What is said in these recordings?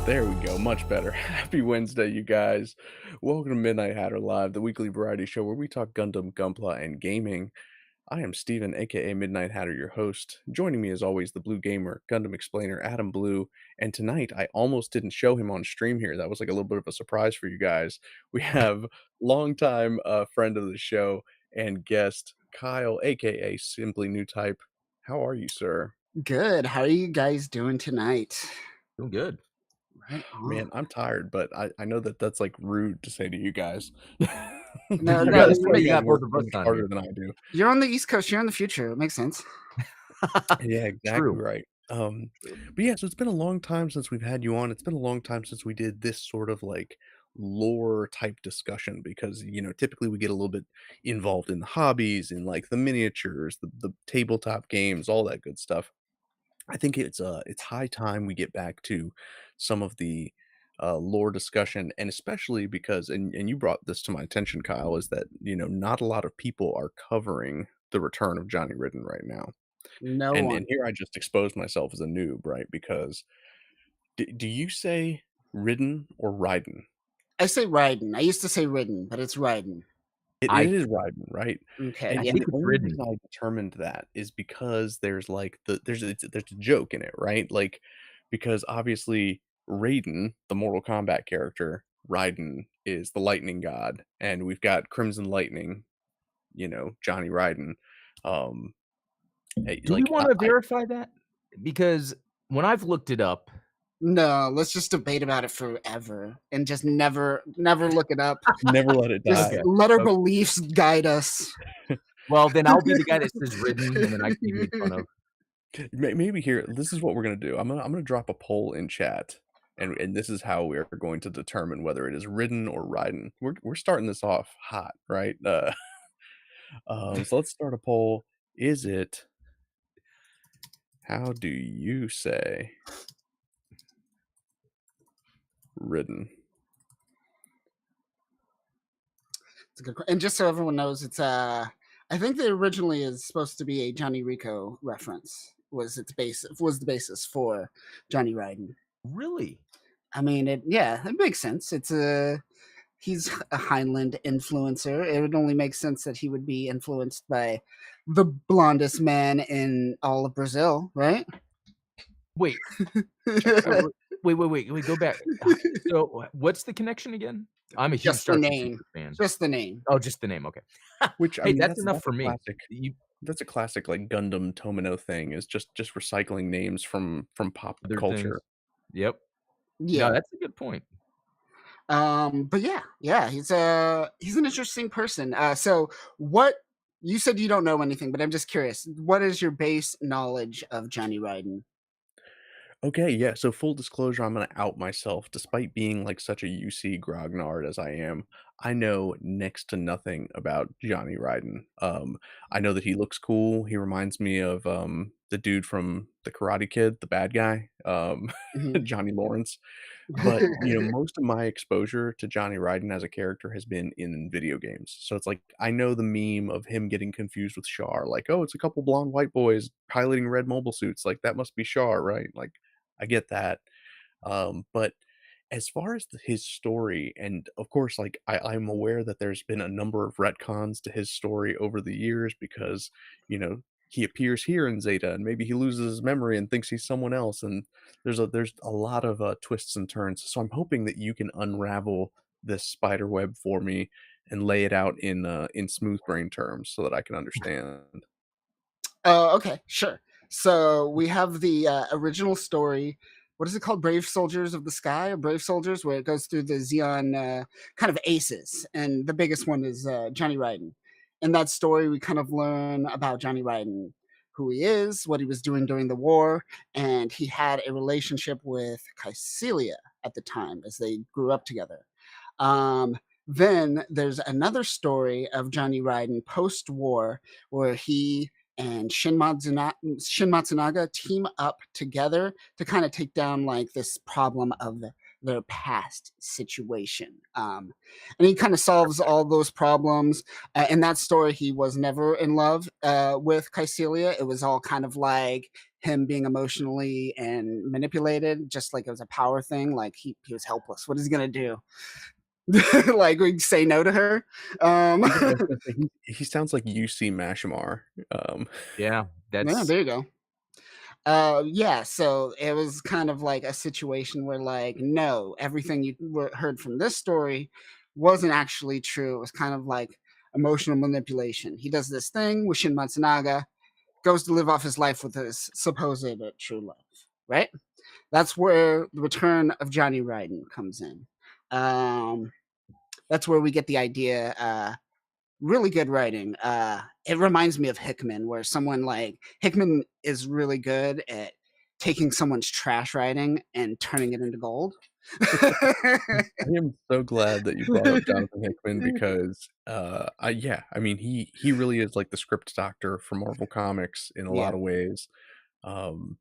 There we go, much better. Happy Wednesday, you guys. Welcome to Midnight Hatter Live, the weekly variety show where we talk Gundam, Gunpla, and gaming. I am Steven, aka Midnight Hatter, your host. Joining me as always, the Blue Gamer, Gundam Explainer, Adam Blue. And tonight, I almost didn't show him on stream here. That was like a little bit of a surprise for you guys. We have longtime friend of the show and guest, Kyle, aka Simply Newtype. How are you, sir? Good. How are you guys doing tonight? Doing good. Right Man, on. I'm tired, but I know that that's, like, rude to say to you guys. No, You no, guys That's you right, you guys got both work of so us much on harder here. than I do. you're on the East Coast. You're in the future. It makes sense. Yeah, exactly True. right. But yeah, so it's been a long time since we've had you on. It's been a long time since we did this sort of, like, lore type discussion because, typically we get a little bit involved in the hobbies, in, like, the miniatures, the tabletop games, all that good stuff. I think it's high time we get back to some of the lore discussion, and especially because, and you brought this to my attention, Kyle, is that not a lot of people are covering the return of Johnny Ridden right now, No and one. here I just exposed myself as a noob, right? Because do you say Ridden or Ryden? I say riding. I used to say ridden, but it's riding. It I is Ryden, right? Okay. I And Yeah. the think it's only written. reason I determined that is because there's, like, there's a joke in it, right? Like, because obviously Raiden, the Mortal Kombat character, Raiden is the lightning god, and we've got Crimson Lightning, Johnny Raiden. Um, Do we like, wanna verify that? Because when I've looked it up, No, let's just debate about it forever and just never look it up. never let it Just die. okay, let our okay. beliefs guide us. Well, then I'll be the guy that says written, and then I can be made fun of. Maybe here, this is what we're gonna do. I'm gonna drop a poll in chat, and this is how we're going to determine whether it is Ridden or Raiden. We're starting this off hot, right? So let's start a poll. Is it? How do you say Ridden? It's a good. And just so everyone knows, it's I think that originally is supposed to be a Johnny Rico reference. Was the basis for Johnny Riding. Really? I mean, it makes sense. He's a Heinlein influencer. It would only make sense that he would be influenced by the blondest man in all of Brazil, right? Wait, wait, go back. So, what's the connection again? I'm a huge Just the Starship name. Troopers fan. Just the name. Oh, just the name, okay. Which I Hey, mean, that's that's enough that's for a me. classic. You That's a classic like Gundam Tomino thing. Is just recycling names from pop other things. culture. Yep. No, Yeah. that's a good point. But yeah, he's an interesting person. So what you said you don't know anything, but I'm just curious. What is your base knowledge of Johnny Ryden? Okay, yeah, so full disclosure, I'm gonna out myself. Despite being, like, such a UC grognard as I am, I know next to nothing about Johnny Ridden. I know that he looks cool. He reminds me of, the dude from The Karate Kid, the bad guy, Mhm. Johnny Lawrence. But, most of my exposure to Johnny Ridden as a character has been in video games. So it's like, I know the meme of him getting confused with Char, like, "Oh, it's a couple blonde white boys piloting red mobile suits, like, that must be Char, right?" Like, I get that. But as far as his story, and of course, like I'm aware that there's been a number of retcons to his story over the years because, he appears here in Zeta and maybe he loses his memory and thinks he's someone else. And there's a lot of twists and turns. So I'm hoping that you can unravel this spider web for me and lay it out in smooth brain terms so that I can understand. Okay, sure. So we have the original story. What is it called? Brave Soldiers of the Sky, or Brave Soldiers, where it goes through the Xeon kind of aces, and the biggest one is Johnny Ryden. In that story, we kind of learn about Johnny Ryden, who he is, what he was doing during the war, and he had a relationship with Caecilia at the time as they grew up together. Um, then there's another story of Johnny Ryden post-war where he and Shin Matsunaga team up together to kind of take down like this problem of their past situation. And he kind of solves all those problems. In that story, he was never in love with Kycelia. It was all kind of like him being emotionally and manipulated, just like it was a power thing. Like he was helpless. What is he gonna do? Like we say no to her. Yeah, I was gonna say he sounds like UC Mashimar. Yeah, Yeah, that's there you go. Yeah, so it was kind of like a situation where, like, no, everything heard from this story wasn't actually true. It was kind of like emotional manipulation. He does this thing with Shin Matsunaga, goes to live off his life with his supposed true love, right? That's where the return of Johnny Ryden comes in. Um, that's where we get the idea. Really good writing. It reminds me of Hickman, where someone like Hickman is really good at taking someone's trash writing and turning it into gold. I am so glad that you brought up Jonathan Hickman because, I mean, he really is like the script doctor for Marvel Comics in a Yeah, lot of ways, um,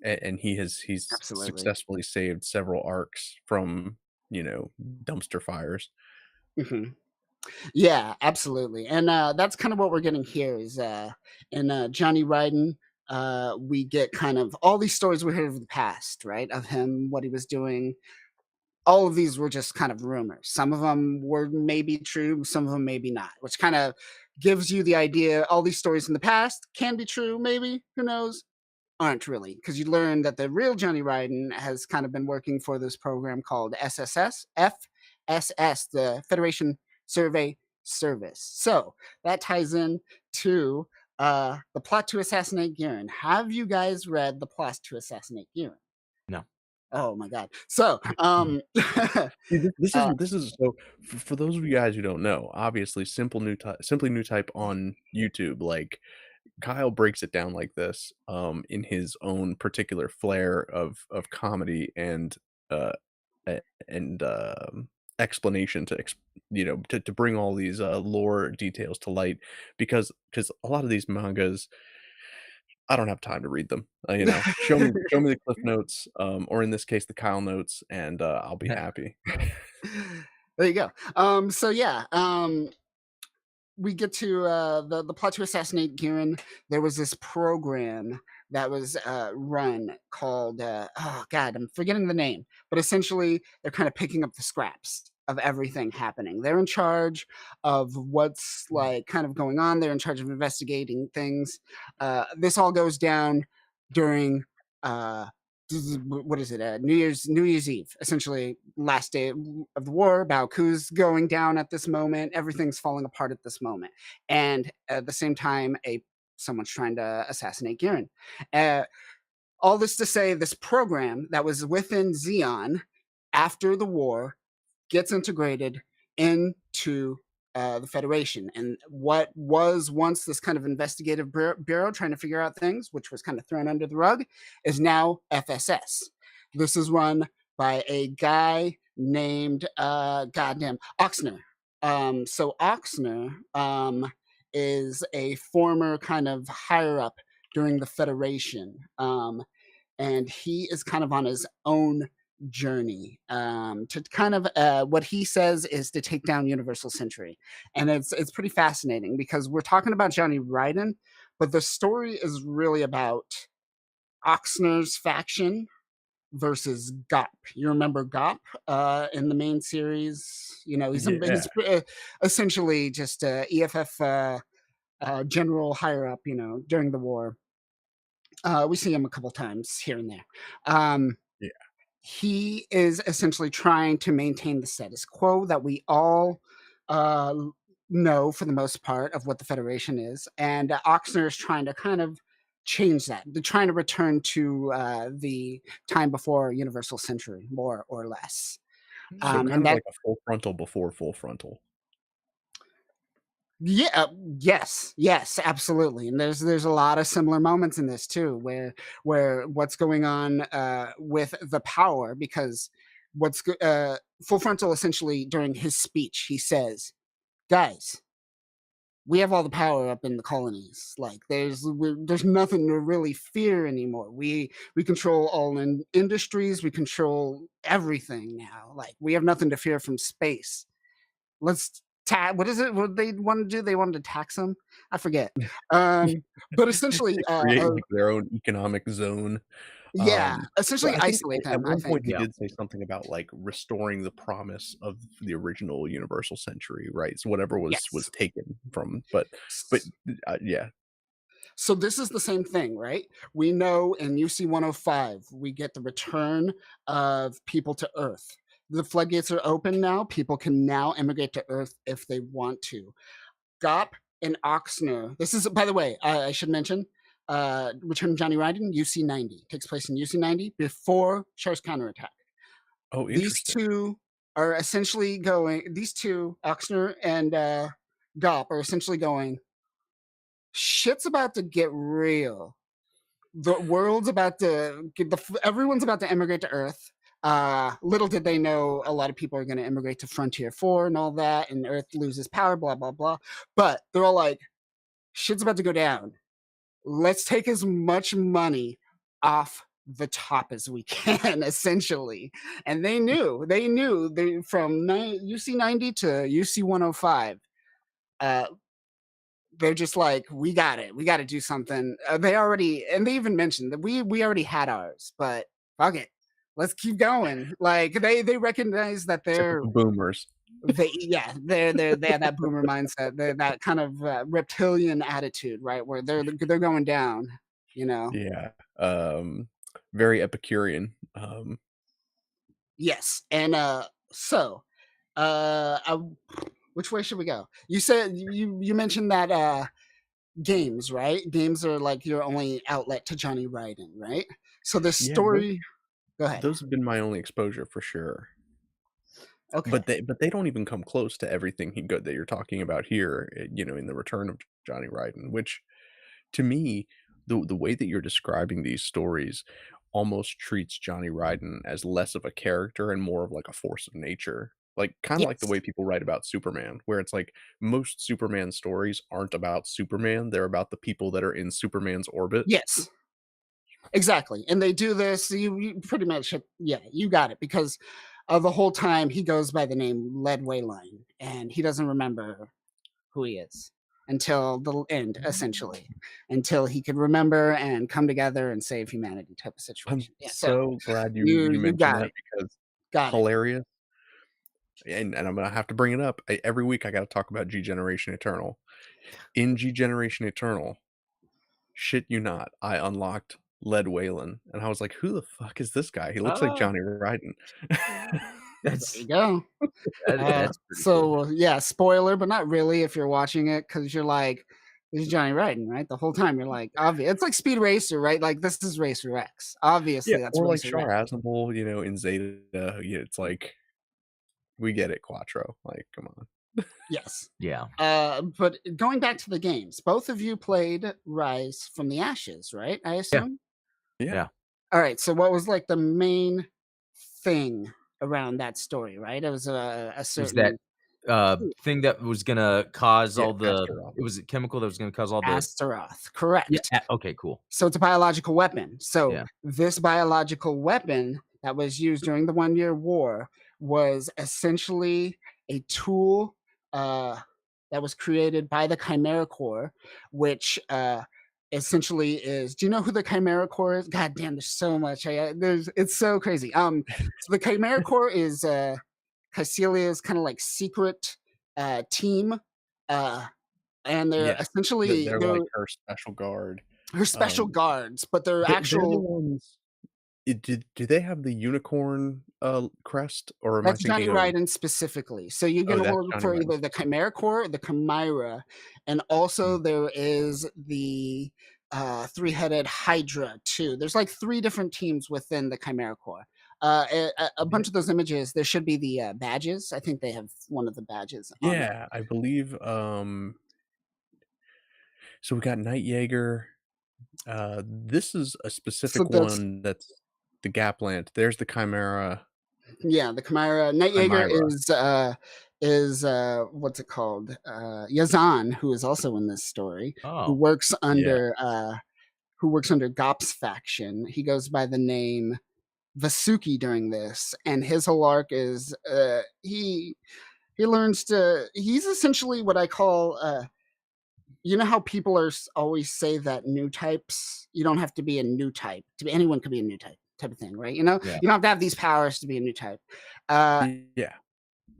and he's absolutely. successfully saved several arcs from, dumpster fires. Mhm. Yeah, absolutely. And that's kind of what we're getting here is in Johnny Ryden, we get kind of all these stories we heard of the past, right? Of him, what he was doing. All of these were just kind of rumors. Some of them were maybe true, some of them maybe not, which kind of gives you the idea all these stories in the past can be true, maybe, who knows, aren't really, because you learn that the real Johnny Ryden has kind of been working for this program called FSS, the Federation Survey Service. So that ties in to the plot to assassinate Garen. Have you guys read the plot to assassinate Garen? no. Oh my god. So, See, this is uh, this is so for those of you guys who don't know, obviously, Simply Newtype on YouTube, like, Kyle breaks it down like this, in his own particular flair of comedy and, uh, a and, explanation to bring all these, lore details to light because a lot of these mangas, I don't have time to read them, show me the cliff notes, or in this case, the Kyle notes, and, I'll be happy. there you go. So yeah, we get to the plot to assassinate Garen. There was this program that was run called oh god, I'm forgetting the name, but essentially they're kind of picking up the scraps of everything happening. They're in charge of what's like kind of going on. They're in charge of investigating things. This all goes down during uh, what is it? New Year's Eve, essentially last day of the war. Baoku's going down at this moment. Everything's falling apart at this moment, and at the same time, a someone's trying to assassinate Garen. Uh, all this to say, this program that was within Xeon after the war gets integrated into the Federation. And what was once this kind of investigative bureau trying to figure out things, which was kind of thrown under the rug, is now FSS. This is run by a guy named goddamn Oxner. So Oxner is a former kind of higher up during the Federation. And he is kind of on his own journey to kind of what he says is to take down Universal Century, and it's pretty fascinating because we're talking about Johnny Ryden, but the story is really about Oxner's faction versus Gop. You remember Gop in the main series? You know, Yeah. he's essentially just EFF general higher up. You know, during the war, we see him a couple times here and there. Um, Yeah. he is essentially trying to maintain the status quo that we all uh, know for the most part of what the Federation is, and Oxner is trying to kind of change that. They're trying to return to the time before Universal Century, more or less. So kind And of that like a full frontal before full frontal. Yeah, yes, absolutely. And there's a lot of similar moments in this too, where what's going on with the power, because Full Frontal essentially during his speech he says, "Guys, we have all the power up in the colonies. Like there's nothing to really fear anymore. We control all industries. We control everything now. Like we have nothing to fear from space. Let's what is it? What they want to do? They wanted to tax them. I forget. But essentially, Create, like, their own economic zone. yeah, But essentially I think isolate at them. I one point think. he Yeah. did say something about, like, restoring the promise of the original Universal Century, right? So whatever was Yes. taken from but, yeah. So this is the same thing, right? We know in UC 105, we get the return of people to Earth. The floodgates are open now. People can now immigrate to Earth if they want to. Gop and Oxner. This is, by the way, I should mention, Return of Johnny Ridden, UC 90. Takes place in UC 90 before Char's counterattack. Oh, These interesting. two are essentially going, these two, Oxner and Gop, are essentially going, shit's about to get real. The world's about to get everyone's about to immigrate to Earth. Little did they know a lot of people are going to immigrate to Frontier 4 and all that, and Earth loses power, blah, blah, blah. But they're all like, shit's about to go down. Let's take as much money off the top as we can, essentially. And they knew they from UC 90 to UC 105. Uh, they're just like, we got it. We got to do something. They already, and they even mentioned that we already had ours, but fuck it, let's keep going. Like they recognize that Typical boomers. they have that boomer mindset. They're that kind of reptilian attitude, right? Where they're going down. You know. Yeah, very Epicurean, Yes, and so I, which way should we go? You said you mentioned that games, right? Games are like your only outlet to Johnny Ridden, right? So the yeah, those story. Go ahead. those have been my only exposure for sure. Okay. But they don't even come close to everything he that you're talking about here, in the Return of Johnny Ridden, which to me, the way that you're describing these stories almost treats Johnny Ridden as less of a character and more of like a force of nature. Like kind of like the Yes. way people write about Superman, where it's like most Superman stories aren't about Superman, they're about the people that are in Superman's orbit. Yes. Exactly. And they do this. You pretty much, yeah, you got it because the whole time he goes by the name Led Wayline, and he doesn't remember who he is until the end, essentially, until he could remember and come together and save humanity, type of I'm situation. Yeah. So so glad you you mentioned got that it. because Got it. hilarious. And I'm gonna have to bring it up. Every week I gotta talk about G Generation Eternal. In G Generation Eternal, shit you not, I unlocked Led Wayland, and I was like, "Who the fuck is this guy? He looks like Oh, Johnny Ryden." There you that's go. that's pretty cool. So yeah, spoiler, but not really if you're watching it because you're like, "This is Johnny Ryden," right? The whole time you're like, obvious. It's like Speed Racer, right? Like this is Racer X. Yeah, Obviously, that's or like Racer Char X. Aznavour, in Zeta, yeah, it's like, we get it, Quattro, like, come on. Yes. Yeah. But going back to the games, both of you played Rise from the Ashes, right? I Yeah. assume. Yeah. Yeah. All right. So what was like the main thing around that story? Right? It was a It was that certain thing that was gonna cause Yeah, all the Astaroth. it was a chemical that was gonna cause all the Astaroth. yeah, Correct. okay, cool. So it's a biological weapon. So Yeah. this biological weapon that was used during the 1 Year War was essentially a tool that was created by the Chimera Corps, which essentially is. Do you know who the Chimera Corps is? God damn, there's so much. It's so crazy. So the Chimera Corps is Caecilia's kind of like secret team. Uh, and they're Yes. essentially They're they're like her special guard. her special Um, guards, but they're they're the actual. ones do they have the unicorn, crest, or am I That's Johnny thinking of Ryden specifically. So you're oh, gonna that's look Johnny for Ryden either the specifically. Chimera Corps or the Chimera, and also Mm. there is the three-headed Hydra too. There's like three different teams within the Chimera Corps. A Yeah. bunch of those images, there should be the badges. I think they have one of the badges on it. Yeah, I believe, so we got Night Jaeger. This is a So specific that's one that's the Gapland. There's the Chimera yeah, the Chimera. Night Jaeger Chimera. is is what's it called? Yazan, who is also in this story, who Oh. works Yeah. under Gop's faction. He goes by the name Vasuki during this, and his whole arc is he learns to. He's essentially what I call. You know how people always say that new types. You don't have to be a new type. To be anyone could be a new type of thing, right? You know, Yeah. you don't have to have these powers to be a new type. Uh, Yeah.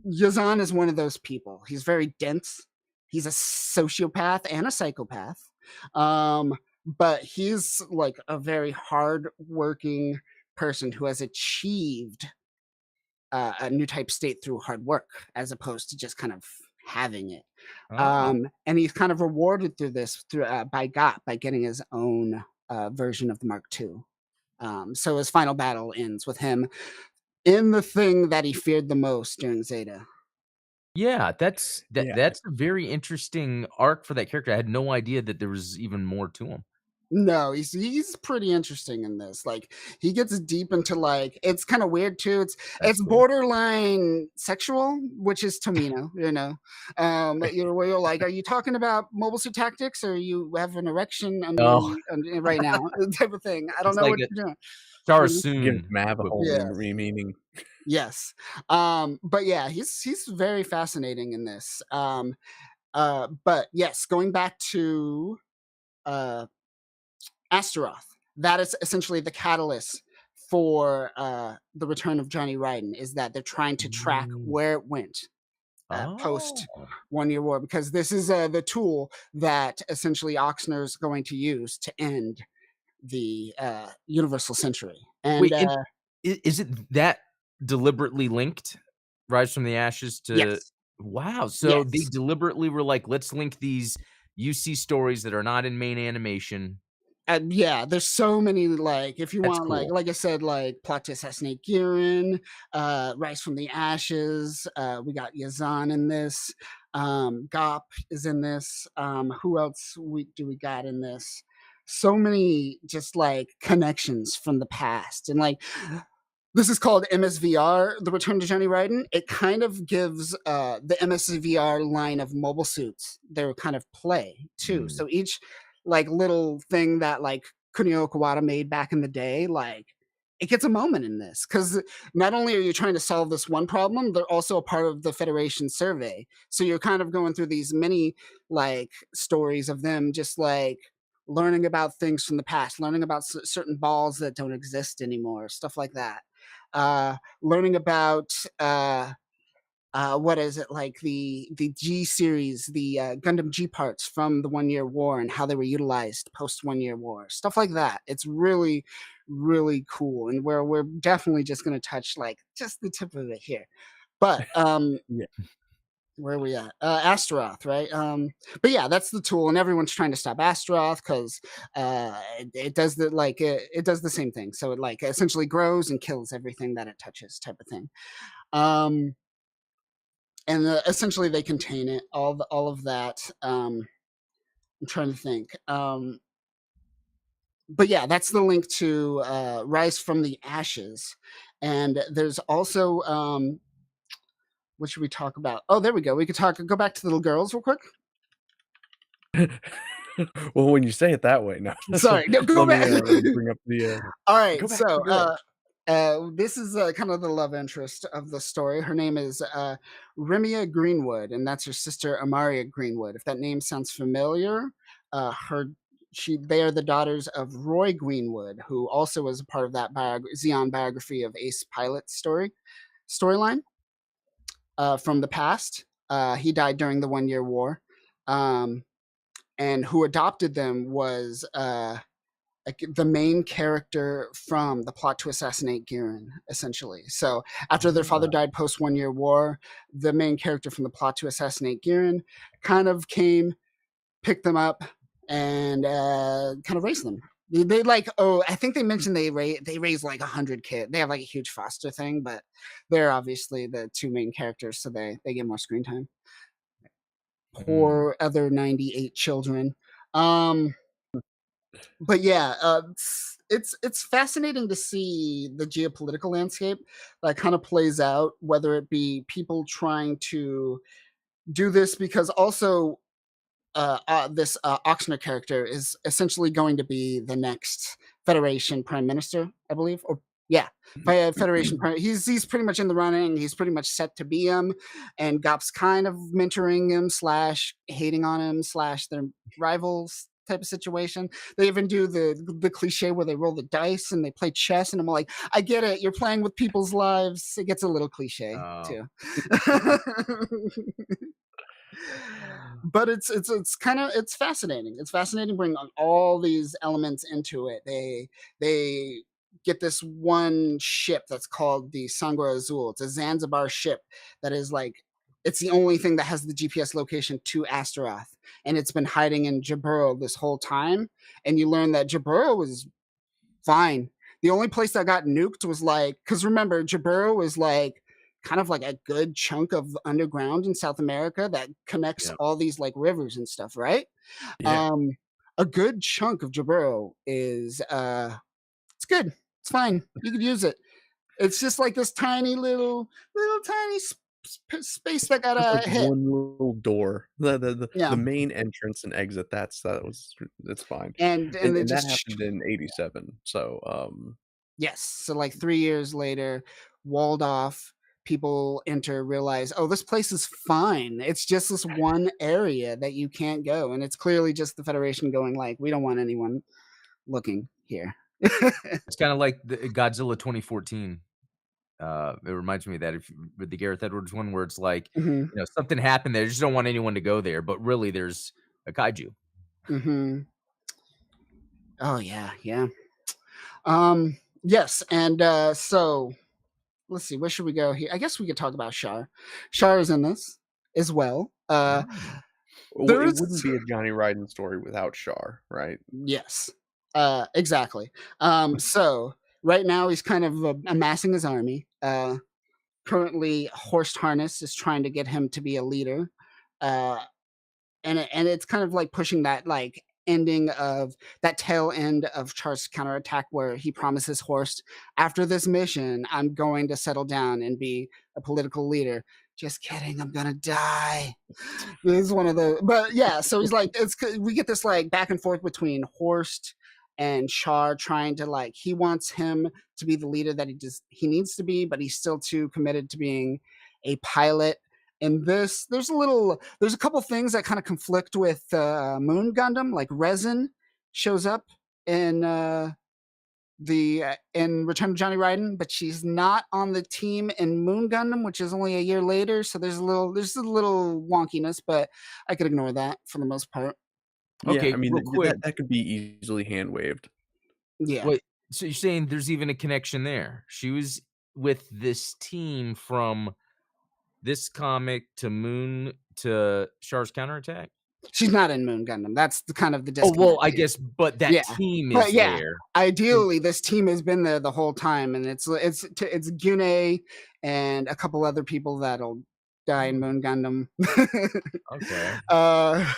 Yazan is one of those people. He's very dense. He's a sociopath and a psychopath. Um, but he's like a very hard-working person who has achieved a new type state through hard work, as opposed to just kind of having it. Oh. And he's kind of rewarded through this through by Got by getting his own version of the Mark II. So his final battle ends with him in the thing that he feared the most during Zeta. Yeah, that's Yeah. that's a very interesting arc for that character. I had no idea that there was even more to him. No, he's pretty interesting in this. Like he gets deep into like it's kind of weird too. That's It's cool. borderline sexual, which is Tomino, you know. Where you're like, are you talking about mobile suit tactics or you have an erection Oh, right now? Type of thing. I don't it's know like what a you're doing. Char You know? Gives Soon Mav a whole equivalent. new Yes. meaning. Yes. But yeah, he's very fascinating in this. But yes, going back to uh Astaroth. That is essentially the catalyst for the return of Johnny Ridden. Is that they're trying to track Mm. where it went post Oh. 1 Year War, because this is the tool that essentially Oxner is going to use to end the Universal Century. And Wait, and is it that deliberately linked? Rise from the Ashes to yes, wow, so they yes. deliberately were like, "Let's link these UC stories that are not in main animation." And yeah, there's so many like if you That's want cool. like I said, like plot to assassinate Giran, Rise from the Ashes. We got Yazan in this. Gop is in this. Who else do we got in this? So many just like connections from the past. And like this is called MSVR, The Return to Johnny Ryden. It kind of gives the MSVR line of mobile suits their kind of play too. Mm. So each like little thing that like Kunio Kawada made back in the day, like it gets a moment in this because not only are you trying to solve this one problem, they're also a part of the Federation survey. So you're kind of going through these many like stories of them just like learning about things from the past, learning about certain balls that don't exist anymore, stuff like that. Learning about what is it like the G series, the Gundam G parts from the 1 Year War and how they were utilized post 1 Year War, stuff like that. It's really, really cool, and where we're definitely just going to touch like just the tip of it here. But Yeah. where are we at? Astaroth, right? But yeah, that's the tool, and everyone's trying to stop Astaroth because it does the like it does the same thing. So it like essentially grows and kills everything that it touches, type of thing. Um, and essentially they contain it. All of that. I'm trying to think. But yeah, that's the link to Rise from the Ashes, and there's also what should we talk about? Oh, there we go. We could go back to the little girls real quick. Well, when you say it that way, no. Sorry, no, go back. Let me bring up All go right, back to so the girls. this is kind of the love interest of the story. Her name is Remia Greenwood, and that's her sister Amaria Greenwood. If that name sounds familiar, her they are the daughters of Roy Greenwood, who also was a part of that Xeon biography of Ace Pilot storyline from the past. He died during the 1 Year War, um, and who adopted them was like the main character from the plot to assassinate Giran, essentially. So after their father Ah. died post 1 Year War, the main character from the plot to assassinate Giran kind of came, picked them up, and kind of raised them. They like I think they mentioned they raise like 100 kids. They have like a huge foster thing, but they're obviously the two main characters, so they get more screen time. Mm. Poor other 98 children. Um, But yeah, it's fascinating to see the geopolitical landscape that kind of plays out, whether it be people trying to do this because also this Oxner character is essentially going to be the next Federation Prime Minister, I believe. Or yeah, Federation Prime. He's pretty much in the running. He's pretty much set to be him, and Gop's kind of mentoring him slash hating on him slash their rivals type of situation. They even do the cliche where they roll the dice and they play chess, and I'm like, I get it. You're playing with people's lives. It gets a little cliche Oh, too. But it's kind of it's fascinating. It's fascinating bringing all these elements into it. They get this one ship that's called the Sangre Azul. It's a Zanzibar ship that is like it's the only thing that has the GPS location to Astaroth, and it's been hiding in Jaburo this whole time. And you learn that Jaburo was fine. The only place that got nuked was like, because remember, Jaburo was like kind of like a good chunk of underground in South America that connects yeah. all these like rivers and stuff, right? Yeah. Um, a good chunk of Jaburo is it's good. It's fine. You could use it. It's just like this tiny little tiny space that got Just like hit. one little door. The Yeah, main entrance and exit, that's fine. and it And that just happened in '87, so, yes. So like 3 years later, walled off, people enter, realize, oh, this place is fine. It's just this one area that you can't go. And it's clearly just the Federation going like, we don't want anyone looking here. It's kinda like the Godzilla 2014. It reminds me of that if with the Gareth Edwards one where it's like, Hmm. something happened there, just don't want anyone to go there, but really there's a kaiju. Hmm. Oh yeah, yeah. Um, yes, and so let's see, where should we go here? I guess we could talk about Shar. Shar is in this as well. Oh. well, There it is wouldn't be a Johnny Ridden story without Char, right? yes, exactly. So right now he's kind of amassing his army. Currently, Horst Harness is trying to get him to be a leader. Uh, and it's kind of like pushing that like ending of that tail end of Char's counterattack where he promises Horst, after this mission, I'm going to settle down and be a political leader. Just kidding, I'm gonna die. This is one of the but yeah, so he's like we get this like back and forth between Horst and Char trying to like he wants him to be the leader that he needs to be, but he's still too committed to being a pilot. And this there's a couple things that kind of conflict with Moon Gundam, like Resin shows up in in Return of Johnny Ryden, but she's not on the team in Moon Gundam, which is only a year later. So there's a little wonkiness, but I could ignore that for the most part. Yeah, I Okay, mean, real quick. that could be easily hand waved. Yeah, Wait, so you're saying there's even a connection there? She was with this team from this comic to Moon to Char's counterattack? she's not in Moon Gundam. That's the kind of the Oh, well, disconnect I here. guess, but that Yeah, team but is yeah, there. And ideally this team has been there the whole time, and it's Gune and a couple other people that'll die in oh, Moon Gundam. okay. uh,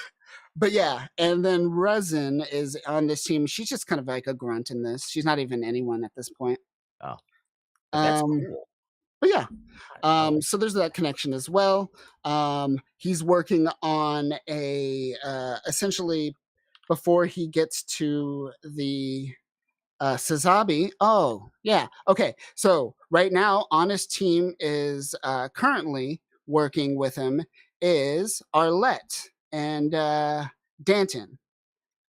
but yeah, and then Resin is on this team. She's just kind of like a grunt in this. She's not even anyone at this point. Oh, but that's Um, cool. but yeah, I like so there's that connection as well. He's working on a essentially before he gets to the Sazabi. Oh, yeah. Okay. So right now, on his team is currently working with him is Arlette and Danton.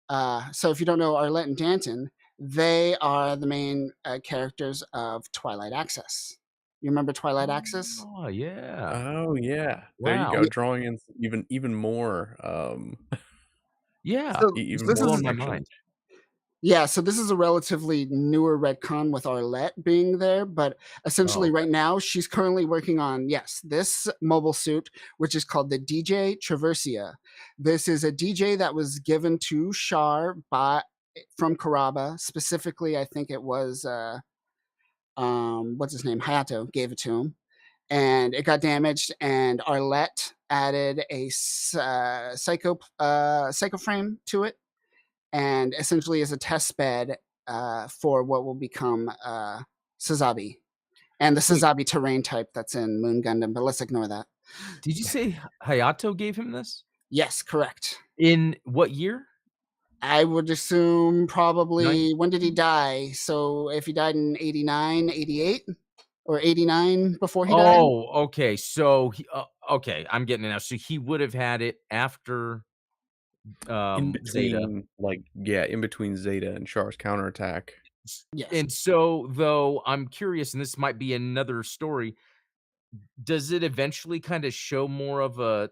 So if you don't know Arlette and Danton, they are the main characters of Twilight Access. You remember Twilight Access? Oh, yeah. Oh, yeah. There you Wow. go, Yeah. drawing in even more, Yeah, So it's even this more blowing is my connections. mind. yeah, so this is a relatively newer retcon with Arlette being there, but Oh, essentially okay. right now she's currently working on yes, this mobile suit which is called the DJ Traversia. This is a DJ that was given to Shar by from Karaba. Specifically, I think it was what's his name? Hayato gave it to him. And it got damaged and Arlette added a psycho frame to it and essentially is a test bed for what will become Sazabi and the Wait, Sazabi terrain type that's in Moon Gundam. But let's ignore that. did you say Hayato gave him this? Yes, correct. In what year? I would assume Nine probably when did he die? So if he died in 89, 88, or 89 before he died? Oh, okay. So okay, I'm getting it now. So he would have had it after In Zeta. between, like, yeah, in between Zeta and Char's counterattack. Yes. And so though I'm curious, and this might be another story, does it eventually kind of show more of a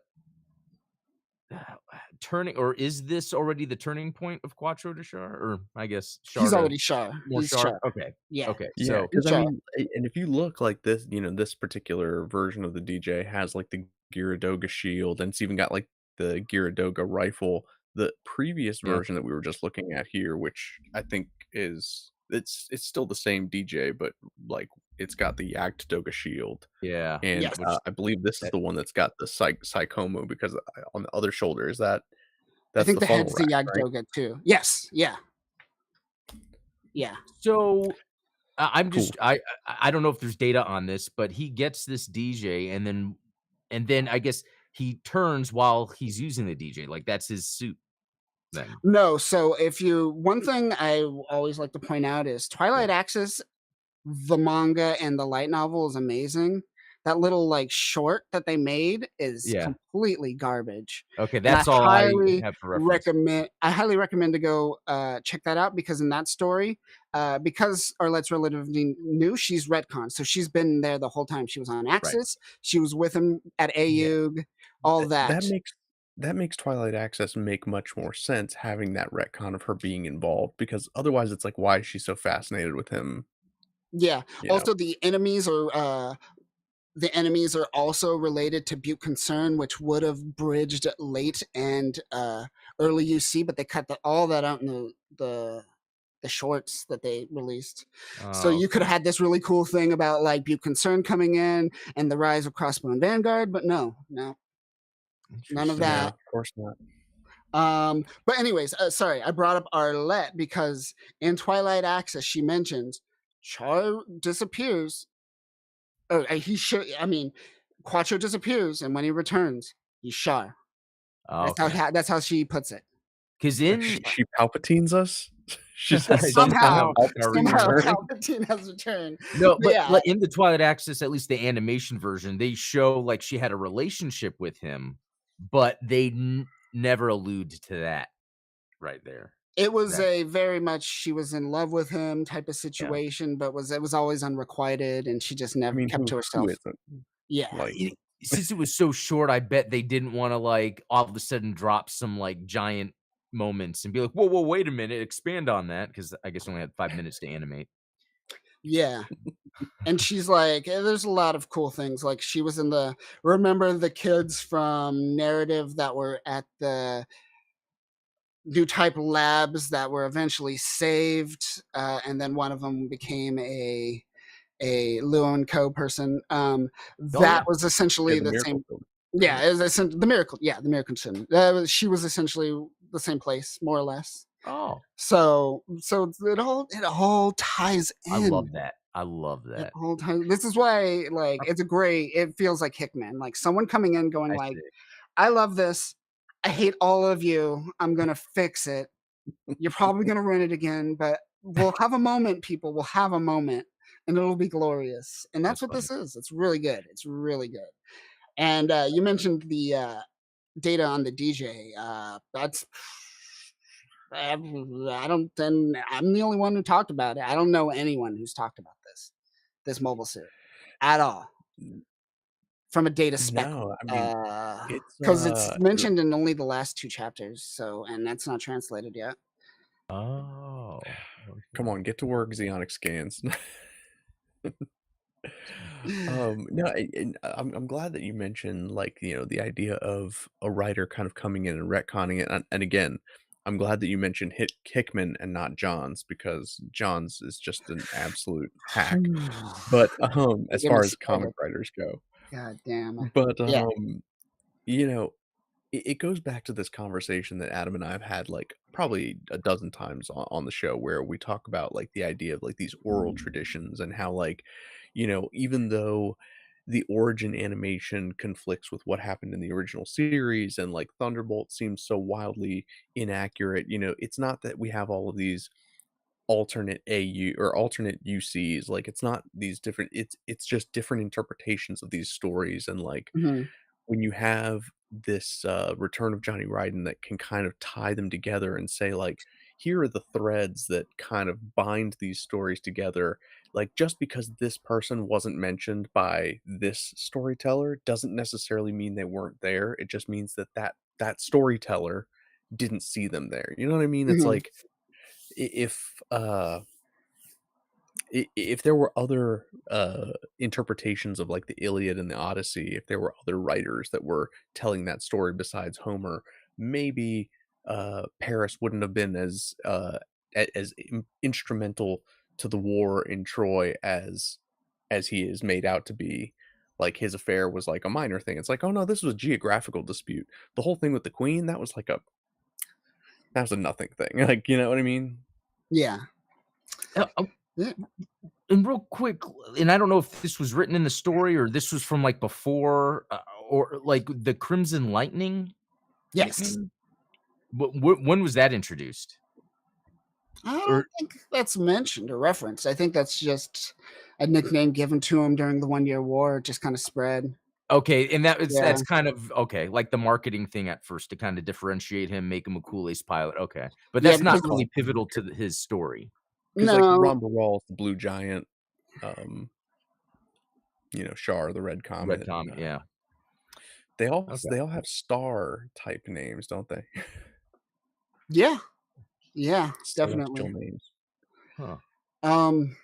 turning, or is this already the turning point of Quattro to Char? Or I guess Char He's to already Char. more He's Char? Char. Okay. Yeah. Okay. Yeah, So He's because I Char. mean, and if you look like this, this particular version of the DJ has like the Gyaradoga shield, and it's even got like the Gyaradoga rifle. The previous yeah. version that we were just looking at here, which I think it's still the same DJ, but like it's got the Doga shield, Yeah. and Yes. Which I believe this is that the one that's got the Psychomu because on the other shoulder is I that's think the the funnel head's the rack, right? Yagdoga too. Yes. Yeah. Yeah. so I'm Cool. just I don't know if there's data on this, but he gets this DJ and then I guess he turns while he's using the DJ. Like that's his suit then. No, so if you one thing I always like to point out is Yeah. Twilight Axis, the manga and the light novel is amazing. That little like short that they made is Yeah. completely garbage. Okay, And that's all I have for reference. I highly recommend to go check that out because in that story, because Arlette's relatively new, she's retcon. So she's been there the whole time. She was on Right. Axis, she was with him at Yeah. AUG, all That that. that makes that makes Twilight Access make much more sense having that retcon of her being involved, because otherwise it's like, why is she so fascinated with him, Yeah. you know? Also, the enemies are also related to Butte Concern, which would have bridged late and early UC, but they cut all that out in the shorts that they released. So Oh, you could okay. have had this really cool thing about like Butte Concern coming in and the rise of Crossbone Vanguard, but no, none of No, Interesting. that. of course not. But anyways, sorry, I brought up Arlette because in Twilight Access she mentions Char disappears. Oh, he should. I mean, Quattro disappears, and when he returns, he's Char. Okay. That's how she puts it. Because She in she Palpatines us? She says somehow somehow Char Palpatine Somehow returns. returned? Palpatine has returned. No, But but yeah, like in the Twilight Access, at least the animation version, they show like she had a relationship with him, but they never allude to that right there. it was That a very much she was in love with him type of yeah. situation, but it was always unrequited, and she just I never mean, kept to who herself. isn't? Yeah, Like, Since it was so short, I bet they didn't want to like all of a sudden drop some like giant moments and be like, whoa, wait a minute, expand on that because I guess we only had 5 minutes to animate. yeah. And she's like, there's a lot of cool things. Like she was in the remember the kids from Narrative that were at the Newtype labs that were eventually saved, and then one of them became a Luo and Co person. Oh That yeah, was yeah, essentially the the Miracle same. Building, Yeah, right? it was the miracle. Yeah, the miracle center. She was essentially the same place, more or less. oh, So it all ties I in. love that. I love It that. all ties. This is why, like, it's a great. It feels like Hickman, like someone coming in, going I like, see. "I love this. I hate all of you. I'm gonna fix it. You're probably gonna ruin it again, but we'll have a moment, people. We'll have a moment, and it'll be glorious." And that's That's what funny. this is. It's really good. It's really good. And you mentioned the data on the DJ. That's I don't. Then I'm the only one who talked about it. I don't know anyone who's talked about this mobile suit at all from a data spec. No, I mean, it's, Because it's mentioned in only the last two chapters. So, and that's not translated yet. Oh, come okay. on, get to work, Xeonic Scans. No, and I'm glad that you mentioned, like, the idea of a writer kind of coming in and retconning it, and again, I'm glad that you mentioned Hickman and not Johns, because Johns is just an absolute hack. But, You're as getting me far as comic started. writers go. God damn. But, Yeah. you know, it goes back to this conversation that Adam and I have had like probably a dozen times on the show where we talk about like the idea of like these oral traditions and how like, even though the origin animation conflicts with what happened in the original series and like Thunderbolt seems so wildly inaccurate, it's not that we have all of these alternate AU or alternate UCs, like it's not these different, it's just different interpretations of these stories. And like Mhm. when you have this return of Johnny Ryden that can kind of tie them together and say like, here are the threads that kind of bind these stories together. Like just because this person wasn't mentioned by this storyteller doesn't necessarily mean they weren't there. It just means that that storyteller didn't see them there. You know what I mean? It's Mhm. like if if there were other interpretations of like the Iliad and the Odyssey, if there were other writers that were telling that story besides Homer, maybe Paris wouldn't have been as instrumental to the war in Troy as he is made out to be. Like his affair was like a minor thing. It's like, oh no, this was a geographical dispute. The whole thing with the Queen, that was a nothing thing. Like, you know what I mean? Yeah. Uh, uh, Yeah. and real quick, and I don't know if this was written in the story or this was from like before, or like the Crimson Lightning Yes. nickname. When was that introduced? I Or don't think that's mentioned or referenced. I think that's just a nickname given to him during the One-Year War. It just kind of spread. okay, and Yeah. that's kind of okay, like the marketing thing at first to kind of differentiate him, make him a cool ace pilot. Okay, but Yeah, that's not because Call really it pivotal to his story. because like no. Ron Rawls, the Blue Giant, um, Char, the Red Red Comet. Comet, yeah. Okay. They all have star type names, don't they? Yeah. Yeah, Celestial definitely. names. Huh. Um,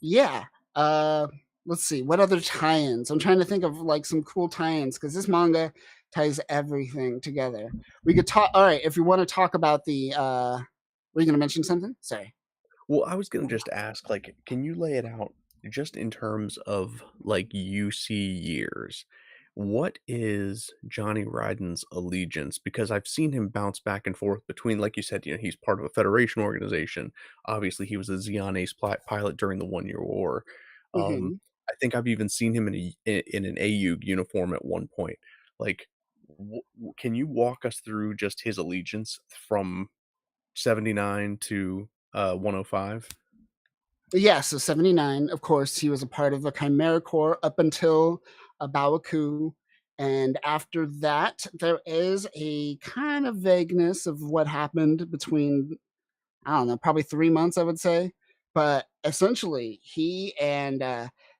yeah. Uh, let's see. What other tie-ins? I'm trying to think of like some cool tie-ins because this manga ties everything together. We could talk. All right, if you want to talk about the. Were you going to mention something? Sorry. Well, I was gonna just ask, like, can you lay it out just in terms of like UC years? What is Johnny Ryden's allegiance? Because I've seen him bounce back and forth between, like you said, he's part of a Federation organization. Obviously, he was a Xeon Ace pilot during the One-Year War. Um, Hmm. I think I've even seen him in an AU uniform at one point. Like, can you walk us through just his allegiance from 79 to 105? Yeah, so 79, of course, he was a part of the Chimera Corps up until Bawaku. And after that, there is a kind of vagueness of what happened between, I don't know, probably 3 months, I would say. But essentially, he and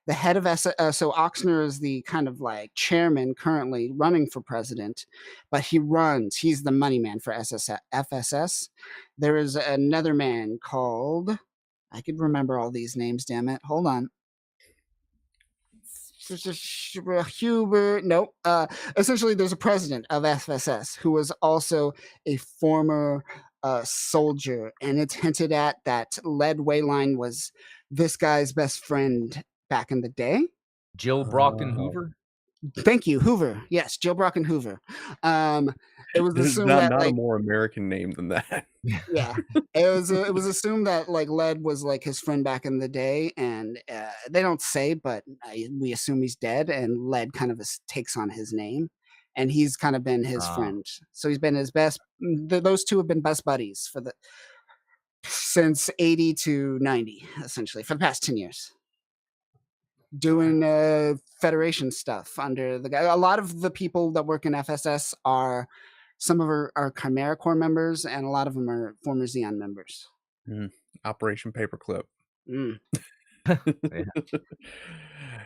the head of so Oxner is the kind of like chairman currently running for president, but he's the money man for FSS. There is another man called, I could remember all these names, damn it. Hold on. Hubert. Nope. Essentially, there's a president of FSS who was also a former soldier, and it's hinted at that Led Wayline was this guy's best friend back in the day. Jill Brockton Oh. Hoover? Thank you, Hoover. Yes, Joe Brock and Hoover. Um, it was There's assumed not that not a like more American name than that. yeah, it was assumed that like Led was like his friend back in the day, and they don't say, but we assume he's dead, and Led kind of takes on his name, and he's kind of been his Ah, friend. So he's been his best. Those two have been best buddies for the since 80 to 90, essentially for the past 10 years, doing Federation stuff under the guy. A lot of the people that work in FSS are some of our Chimera Corps members, and a lot of them are former Xeon members. Mm, Operation Paperclip. Mm. yeah.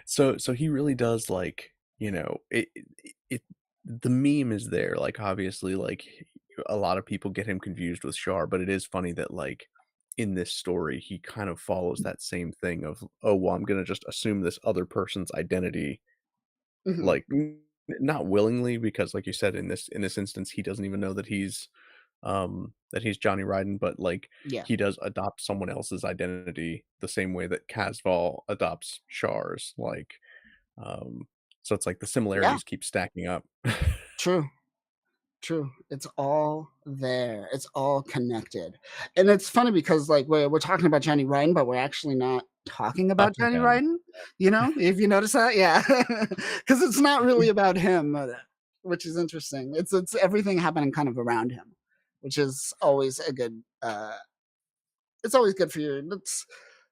So he really does like, the meme is there. Like obviously, like a lot of people get him confused with Char, but it is funny that like in this story he kind of follows that same thing of, oh well, I'm gonna just assume this other person's identity, Mhm. like not willingly, because like you said, in this instance he doesn't even know that he's Johnny Ryden, but like Yeah. he does adopt someone else's identity the same way that Casval adopts Char's. Like, um, so it's like the Yeah, similarities keep stacking up. true. True. It's all there. It's all connected. And it's funny because like we're talking about Johnny Ridden, but we're actually not talking about Talking Johnny about him. Ridden. You know, if you notice that, yeah, because it's not really about him, which is interesting. It's everything happening kind of around him, which is always a good. It's always good for you.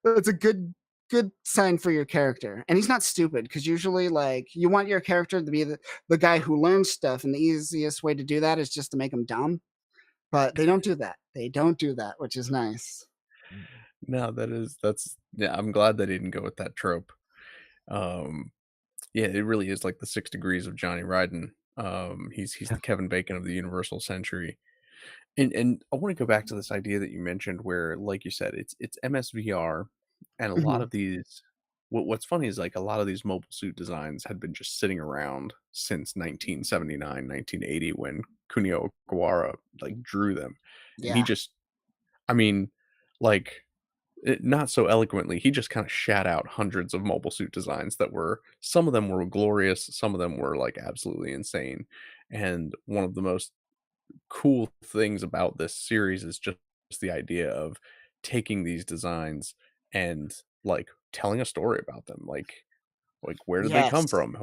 That's a good sign for your character. And he's not stupid because usually like you want your character to be the guy who learns stuff, and the easiest way to do that is just to make him dumb. But they don't do that. They don't do that, which is nice. No, that's yeah, I'm glad they didn't go with that trope. Um, yeah, it really is like the 6 degrees of Johnny Ridden. He's Yeah. the Kevin Bacon of the universal century. And I wanna go back to this idea that you mentioned where, like you said, it's MSVR, and a lot Mhm. of these what's funny is, like, a lot of these mobile suit designs had been just sitting around since 1979, 1980 when Kunio Okawara, like, drew them, and he Yeah. just I mean, like, not so eloquently, he just kinda shat out hundreds of mobile suit designs that were some of them were glorious, some of them were, like, absolutely insane, and one of the most cool things about this series is just the idea of taking these designs and like telling a story about them like where did they come Yes. from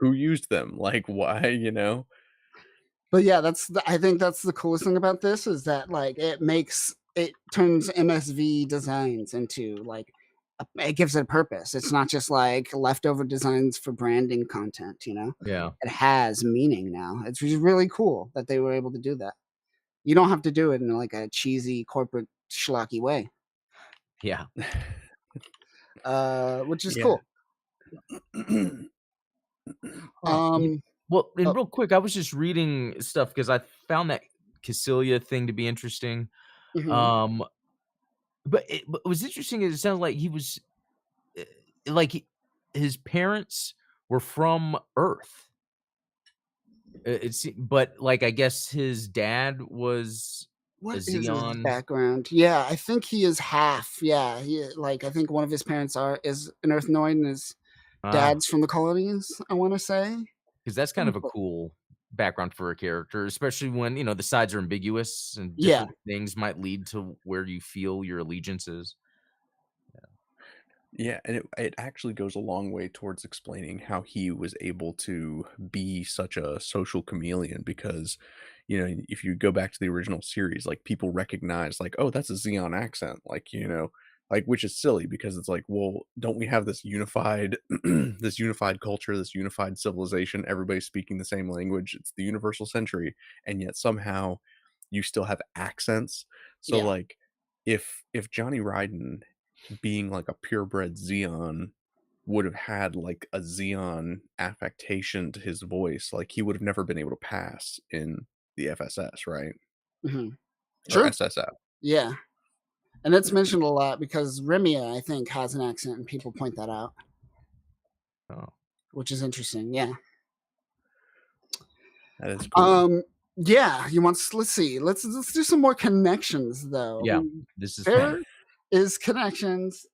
who used them like why But yeah, I think that's the coolest thing about this is that like it turns MSV designs into like it gives it a purpose. It's not just like leftover designs for branding content, you know. Yeah. It has meaning now. It's really cool that they were able to do that. You don't have to do it in like a cheesy corporate schlocky way, Yeah. which is yeah cool. Huh. Um, Well, and oh, real quick, I was just reading stuff because I found that Cassilia thing to be interesting. mhm. Um, but it was interesting is it sounds like he was uh, like his parents were from Earth. But like I guess his dad was a What is his Xeon. background? Yeah, I think he is half. Yeah, I think one of his parents is an Earthnoid and his Ah, dad's from the colonies, I wanna say. because that's kind of a cool background for a character, especially when the sides are ambiguous and Yeah, different things might lead to where you feel your allegiance is. yeah and it actually goes a long way towards explaining how he was able to be such a social chameleon because if you go back to the original series like people recognize like oh that's a Xeon accent like like which is silly because it's like well don't we have this unified this unified culture this unified civilization everybody's speaking the same language it's the universal century and yet somehow you still have accents so yeah, like if Johnny Ryden being like a purebred Xeon would have had like a Xeon affectation to his voice, like he would have never been able to pass in the FSS, right? mhm. Or True, SSF. yeah, and it's mentioned a lot because Remia, I think, has an accent, and people point that out, Oh, which is interesting, yeah. That is cool. Um, yeah, you want let's see, let's do some more connections, though. yeah, this is fun. There is connections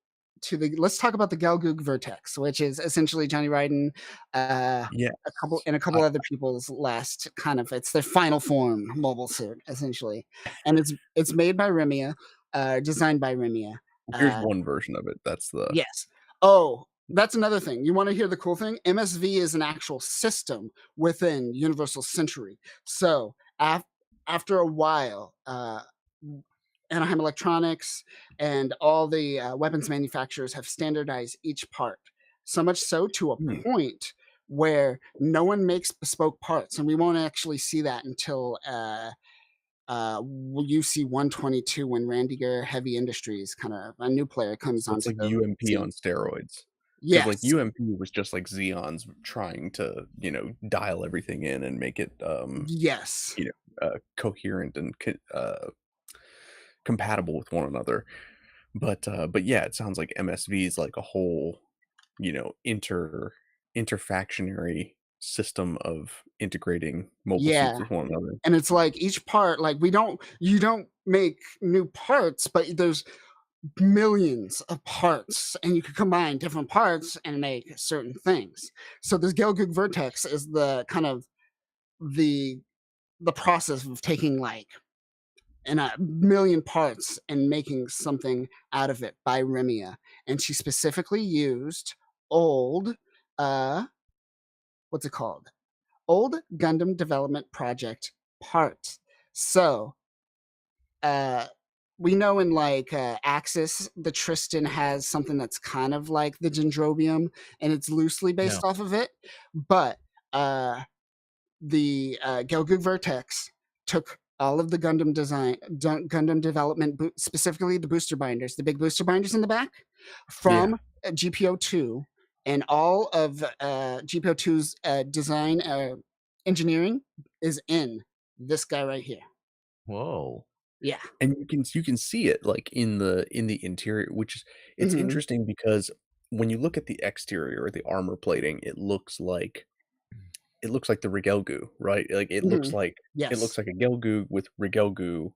to the let's talk about the Galgoog Vertex, which is essentially Johnny Ryden, Yes. a couple I other people's last kind of it's their final form mobile suit, essentially. And it's made by Remia, designed by Remia. here's Uh, one version of it. That's the yes. Oh, that's another thing. You want to hear the cool thing? MSV is an actual system within Universal Century. So after a while, Anaheim Electronics and all the weapons manufacturers have standardized each part. So much so to a Hmm. point where no one makes bespoke parts, and we won't actually see that until UC 122 when Randiger Heavy Industries kind of a new player comes So it's onto like the UMP scene. on steroids. Because like Yes, UMP was just like Xeons trying to, dial everything in and make it yes, coherent and compatible with one another. But yeah, it sounds like MSV is like a whole, interfactionary system of integrating mobile suits yeah. with one another. And it's like each part, like you don't make new parts, but there's millions of parts, and you can combine different parts and make certain things. So this Gelgoog Vertex is the kind of the the process of taking like in a million parts and making something out of it by Remia. And she specifically used old, uh, what's it called? Old Gundam Development Project parts. So, uh, we know in like Axis, the Tristan has something that's kind of like the Dendrobium, and it's loosely Yeah. based off of it. But uh, the Gelgoog Vertex took all of the Gundam design, Gundam development, specifically the booster binders, the big booster binders in the back, Yeah. from GPO2, and all of GPO2's design engineering is in this guy right here. Whoa. Yeah. And you can see it, like, in the interior, which is it's Hmm. interesting because when you look at the exterior or the armor plating, it looks like the Rigelgu, right? Like, it Hmm. looks like it looks Yes. like a Gelgu with Rigelgu,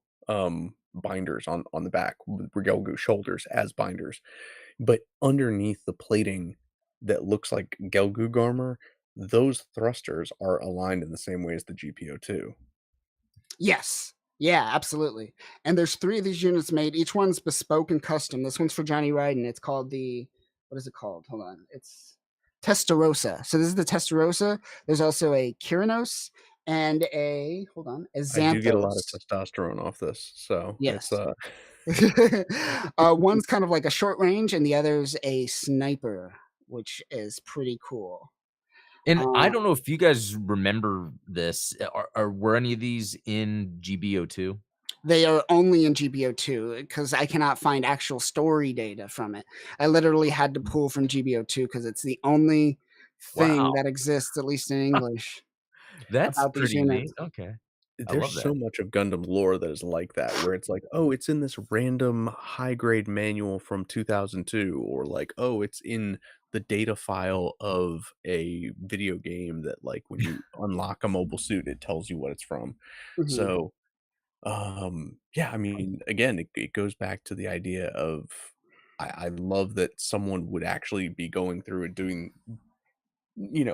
binders on the back, with Rigelgu shoulders as binders. But underneath the plating that looks like Gelgoog armor, those thrusters are aligned in the same way as the GPO2. Yes. Yeah, absolutely. And there's 3 of these units made. Each one's bespoke and custom. This one's for Johnny Ridden. It's called the what is it called? Hold on. It's Testarossa. So this is the Testarossa. There's also a Kyranos and a hold on, a I do get a lot of Xanthos. testosterone off this, so it's, Yes. One's kind of like a short range and the other's a sniper, which is pretty cool. And I Uh, don't know if you guys remember this. Were any of these in GBO2? They are only in GBO2 because I cannot find actual story data from it. I literally had to pull from GBO2 because it's the only thing Wow. that exists, at least in English, That's about these pretty units. neat. Okay. I there's love that. so much of Gundam lore that is like that, where it's like, "Oh, it's in this random high-grade manual from 2002," or like, "Oh, it's in the data file of a video game that, like, when you unlock a mobile suit, it tells you what it's from." Mhm. So, yeah, I mean, again, it goes back to the idea of I love that someone would actually be going through and doing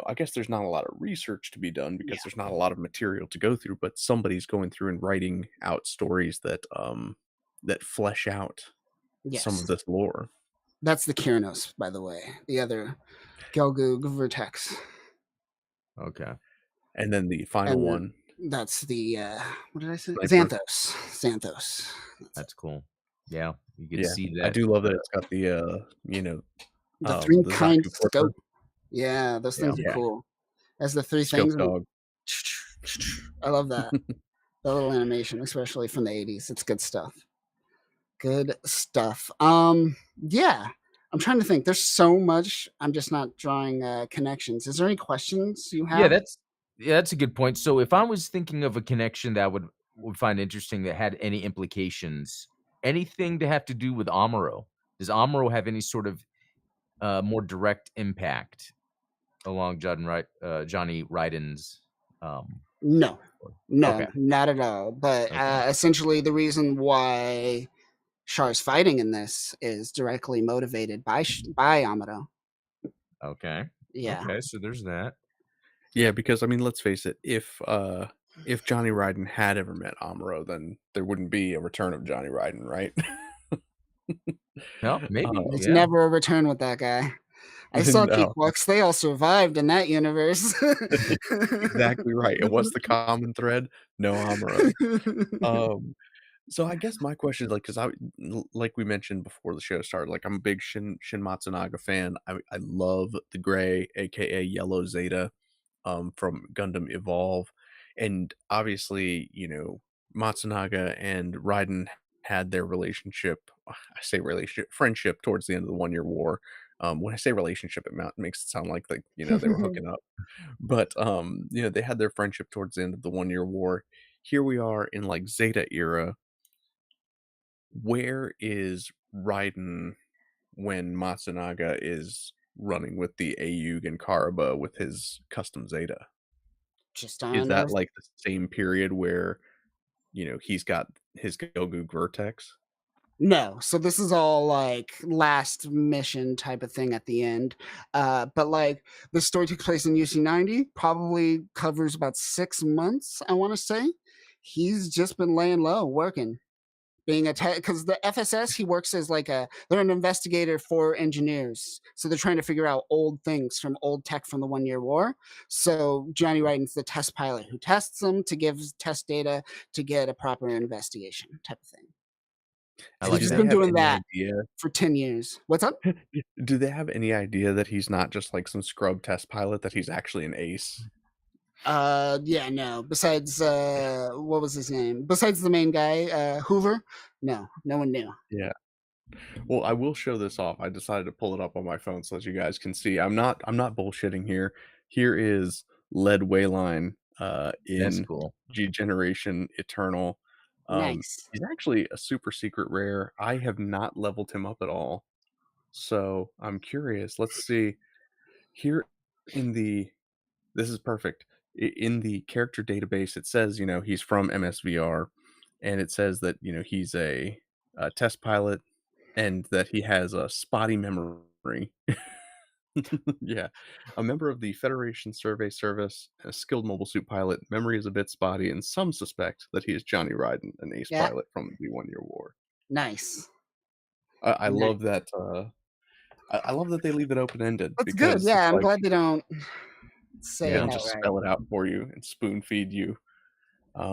I guess there's not a lot of research to be done because Yeah. there's not a lot of material to go through, but somebody's going through and writing out stories that flesh out some of Yes. this lore. That's the Kyranos, by the way. The other Gelgoog Vertex. Okay. And then the final And then one, that's the what did I say? Sniper. Xanthos. Xanthos. That's it. That's cool. Yeah. You could Yeah, see I that. do love that it's got The three the kind Zaku Flipper. scope. Yeah, those Yeah. things are Yeah, cool. As the 3 Scope things. Dog. I love that. The little animation, especially from the 80s. It's good stuff. Good stuff. Yeah. I'm trying to think. There's so much. I'm just not drawing connections. Is there any questions you Yeah, have? that's a good point. So if I was thinking of a connection that would find interesting that had any implications, anything to have to do with Amuro. Does Amuro have any sort of more direct impact along Johnny Ryden's No. story? No, Okay. not at all. But Okay. essentially, the reason why Char's fighting in this is directly motivated by by Amado. Okay. Yeah. Okay. So there's that. Yeah, because I mean, let's face it, if Johnny Ryden had ever met Amuro, then there wouldn't be a return of Johnny Ryden, right? No, maybe. Uh, There's Yeah. never a return with that guy. I saw no. Geek Books, they all survived in that universe. Exactly right, and what's the common thread? No Amuro. Um, so I guess my question is, like, 'cause like we mentioned before the show started, like, I'm a big Shin Matsunaga fan. I love the gray, AKA yellow Zeta, from Gundam Evolve, and obviously, Matsunaga and Raiden had their relationship I say relationship friendship towards the end of the One-Year War. When I say relationship, makes it sound like, they were hooking up. But, they had their friendship towards the end of the One-Year War. Here we are in, like, Zeta era. Where is Raiden when Matsunaga is running with the Ayug and Karaba with his custom Zeta? Just Is on that, Earth. like, the same period where, he's got his Gelgoog Vertex? No, so this is all like last mission type of thing at the end. But like the story takes place in UC 90, probably covers about 6 months, I want to say. He's just been laying low, working, being a because the FSS he works as like they're an investigator for engineers, so they're trying to figure out old things from old tech from the 1 Year War. So Johnny Ryden's the test pilot who tests them to give test data to get a proper investigation type of thing. I And And like do he's they that. been have doing any that idea for 10 years. What's up? do they have any idea that he's not just, like, some scrub test pilot, that he's actually an ace? Yeah, no. Besides, what was his name? Besides the main guy, Hoover, no, no one knew. Yeah. Well, I will show this off. I decided to pull it up on my phone so that you guys can see. I'm not bullshitting here. Here is Lead Wayline That's in cool. G Generation Eternal. Nice. He's actually a super secret rare. I have not leveled him up at all. So I'm curious. Let's see. Here in the this is perfect. In the character database, it says, he's from MSVR, and it says that, he's a test pilot and that he has a spotty memory. Yeah. A member of the Federation Survey Service, a skilled mobile suit pilot, memory is a bit spotty, and some suspect that he is Johnny Ridden, an ace Yeah, pilot from the 1 Year War. nice. I Nice. love that. I love that they leave it open ended That's good. because it's Yeah, I'm like glad they don't they say it Yeah. don't just outright. spell it out for you and spoon feed you.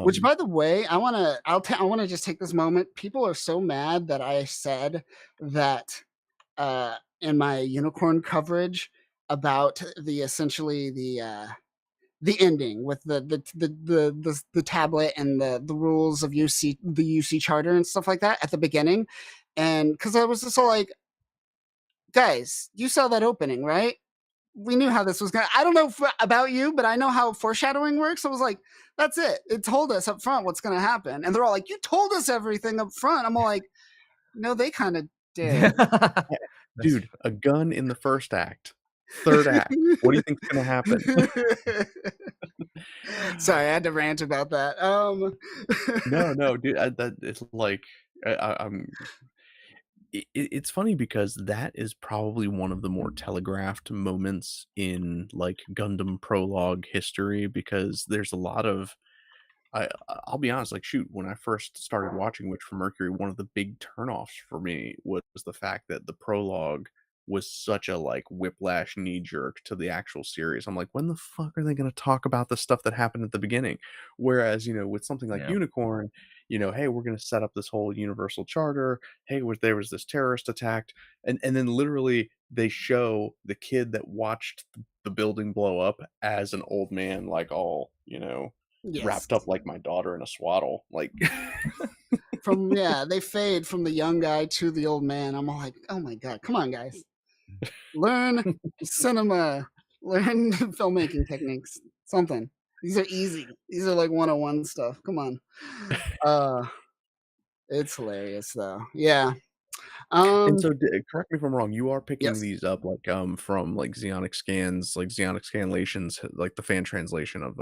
Which, Um, by the way, I wanna just take this moment. People are so mad that I said that in my unicorn coverage about the essentially the ending with the tablet and the rules of the UC charter and stuff like that at the beginning, and because I was just all like, guys, you saw that opening, right? We knew how this was gonna. I don't know about you, but I know how foreshadowing works. I was like, that's it. It told us up front what's gonna happen, and they're all like, you told us everything up front. I'm all like, no, they kind of did. That's Dude, a gun in the first act, third act. What do you think's gonna happen? Sorry, I had to rant about that. No, no, dude, that it's like I'm. It's funny because that is probably one of the more telegraphed moments in like Gundam prologue history because there's a lot of I'll be honest, like, shoot, when I first started watching Witch from Mercury, one of the big turnoffs for me was the fact that the prologue was such a like whiplash knee jerk to the actual series. I'm like, when the fuck are they going to talk about the stuff that happened at the beginning? Whereas, with something like yeah. Unicorn, hey, we're going to set up this whole universal charter. Hey, there was this terrorist attack, and then literally they show the kid that watched the building blow up as an old man, like all Yes. wrapped up like my daughter in a swaddle, like They fade from the young guy to the old man. I'm all like, oh my god, come on, guys, learn cinema, learn filmmaking techniques, something. These are easy. These are like 101 stuff. Come on. Uh, it's hilarious though. Yeah. and Um. so correct me if I'm wrong, you are picking Yes. these up like from like Xeonic scans, like Xeonic scanlations, like the fan translation of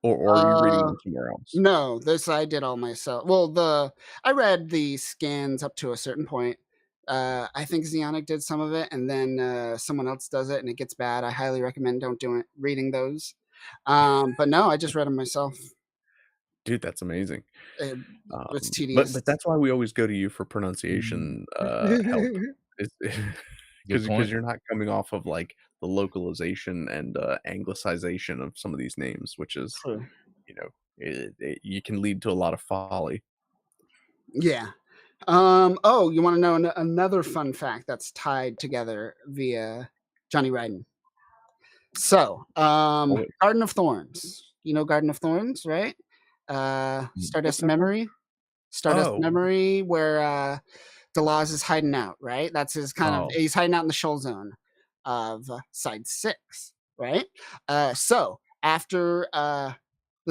or are you reading Uh. them somewhere else? No, this I did all myself. Well, the I read the scans up to a certain point. I think Xeonic did some of it, and then someone else does it, and it gets bad. I highly recommend don't do it. Reading those, but no, I just read them myself. Dude, that's amazing. It was But tedious. that's why we always go to you for Mhm. pronunciation help. Is Good because point. you're not coming off of like the localization and anglicization of some of these names, which is True. you can lead to a lot of folly. Yeah. Oh, you want to know another fun fact that's tied together via Johnny Ryden? So, Always. Garden of Thorns. You know Garden of Thorns, right? What's Stardust that from? Memory. Stardust Oh, Memory, where Delaz is hiding out, right? That's his kind of oh, he's hiding out in the shoal zone of side six, right? So after the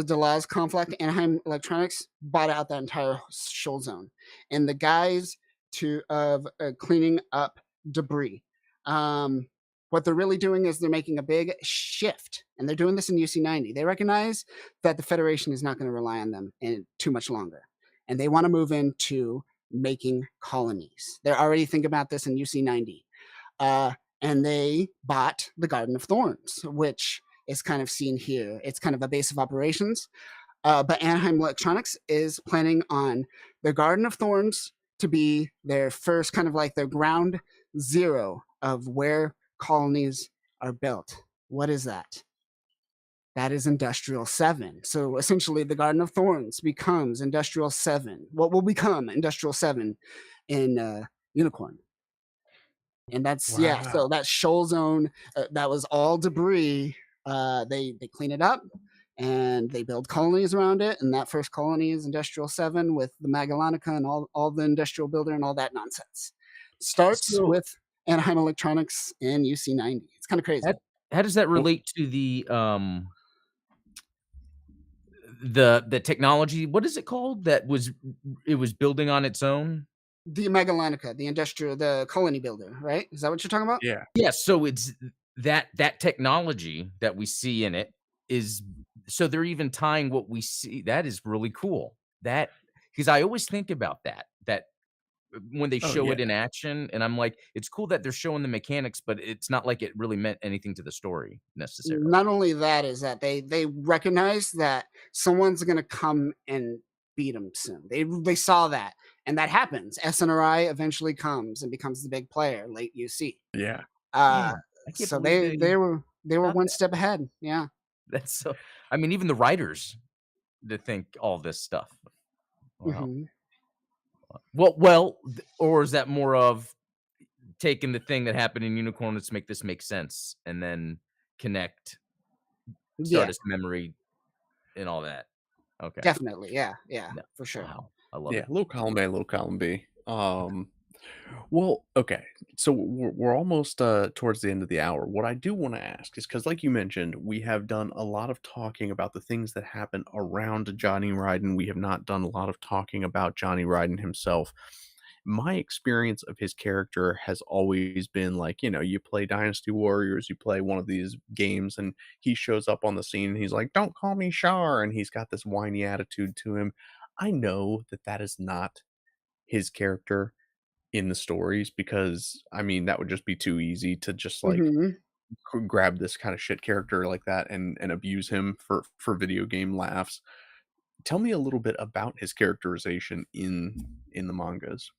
Delaz conflict, Anaheim Electronics bought out that entire shoal zone, and the guys to of cleaning up debris. Um, what they're really doing is they're making a big shift, and they're doing this in UC 90. They recognize that the Federation is not going to rely on them in too much longer, and they want to move into making colonies. They're already thinking about this in UC90. Uh, and they bought the Garden of Thorns, which is kind of seen here. It's kind of a base of operations. But Anaheim Electronics is planning on the Garden of Thorns to be their first kind of like their ground zero of where colonies are built. What is that? That is Industrial 7. So essentially, the Garden of Thorns becomes Industrial 7. What will become Industrial 7 in Unicorn? And that's, yeah, Wow. so that shoal zone, that was all debris. They clean it up and they build colonies around it. And that first colony is Industrial 7 with the Magellanica and all the industrial builder and all that nonsense. Starts So, with Anaheim Electronics in UC90. It's kind of how crazy. how does that Well, relate to the technology? What is it called that was building on its own? The Magellanica, the colony builder, right? Is that what you're talking about? yeah. Yeah, so it's that technology that we see in it is so they're even tying what we see. That is really cool. That because I always think about that when they Oh, show it yeah. in action, and I'm like, it's cool that they're showing the mechanics, but it's not like it really meant anything to the story necessarily. Not only that is that they recognize that someone's gonna come and beat them soon. They saw that, and that happens. SNRI eventually comes and becomes the big player late UC. Yeah. Uh, Man, I can't so believe they were got one that. step ahead. Yeah. That's so I mean, even the writers to think all this stuff. Wow. Mhm. Or is that more of taking the thing that happened in Unicorn, let's make this make sense, and then connect Yeah, Stardust Memory and all that. Okay. definitely. Yeah, yeah, No. for sure. Wow. I love Yeah. it. Little column A, little column B. Well, okay. So we're almost towards the end of the hour. What I do want to ask is because, like you mentioned, we have done a lot of talking about the things that happen around Johnny Ryden. We have not done a lot of talking about Johnny Ryden himself. My experience of his character has always been like, you play Dynasty Warriors, you play one of these games, and he shows up on the scene and he's like, "Don't call me Char," and he's got this whiny attitude to him. I know that that is not his character in the stories because I mean that would just be too easy to just like Mhm. grab this kind of shit character like that and abuse him for video game laughs. Tell me a little bit about his characterization in the mangas.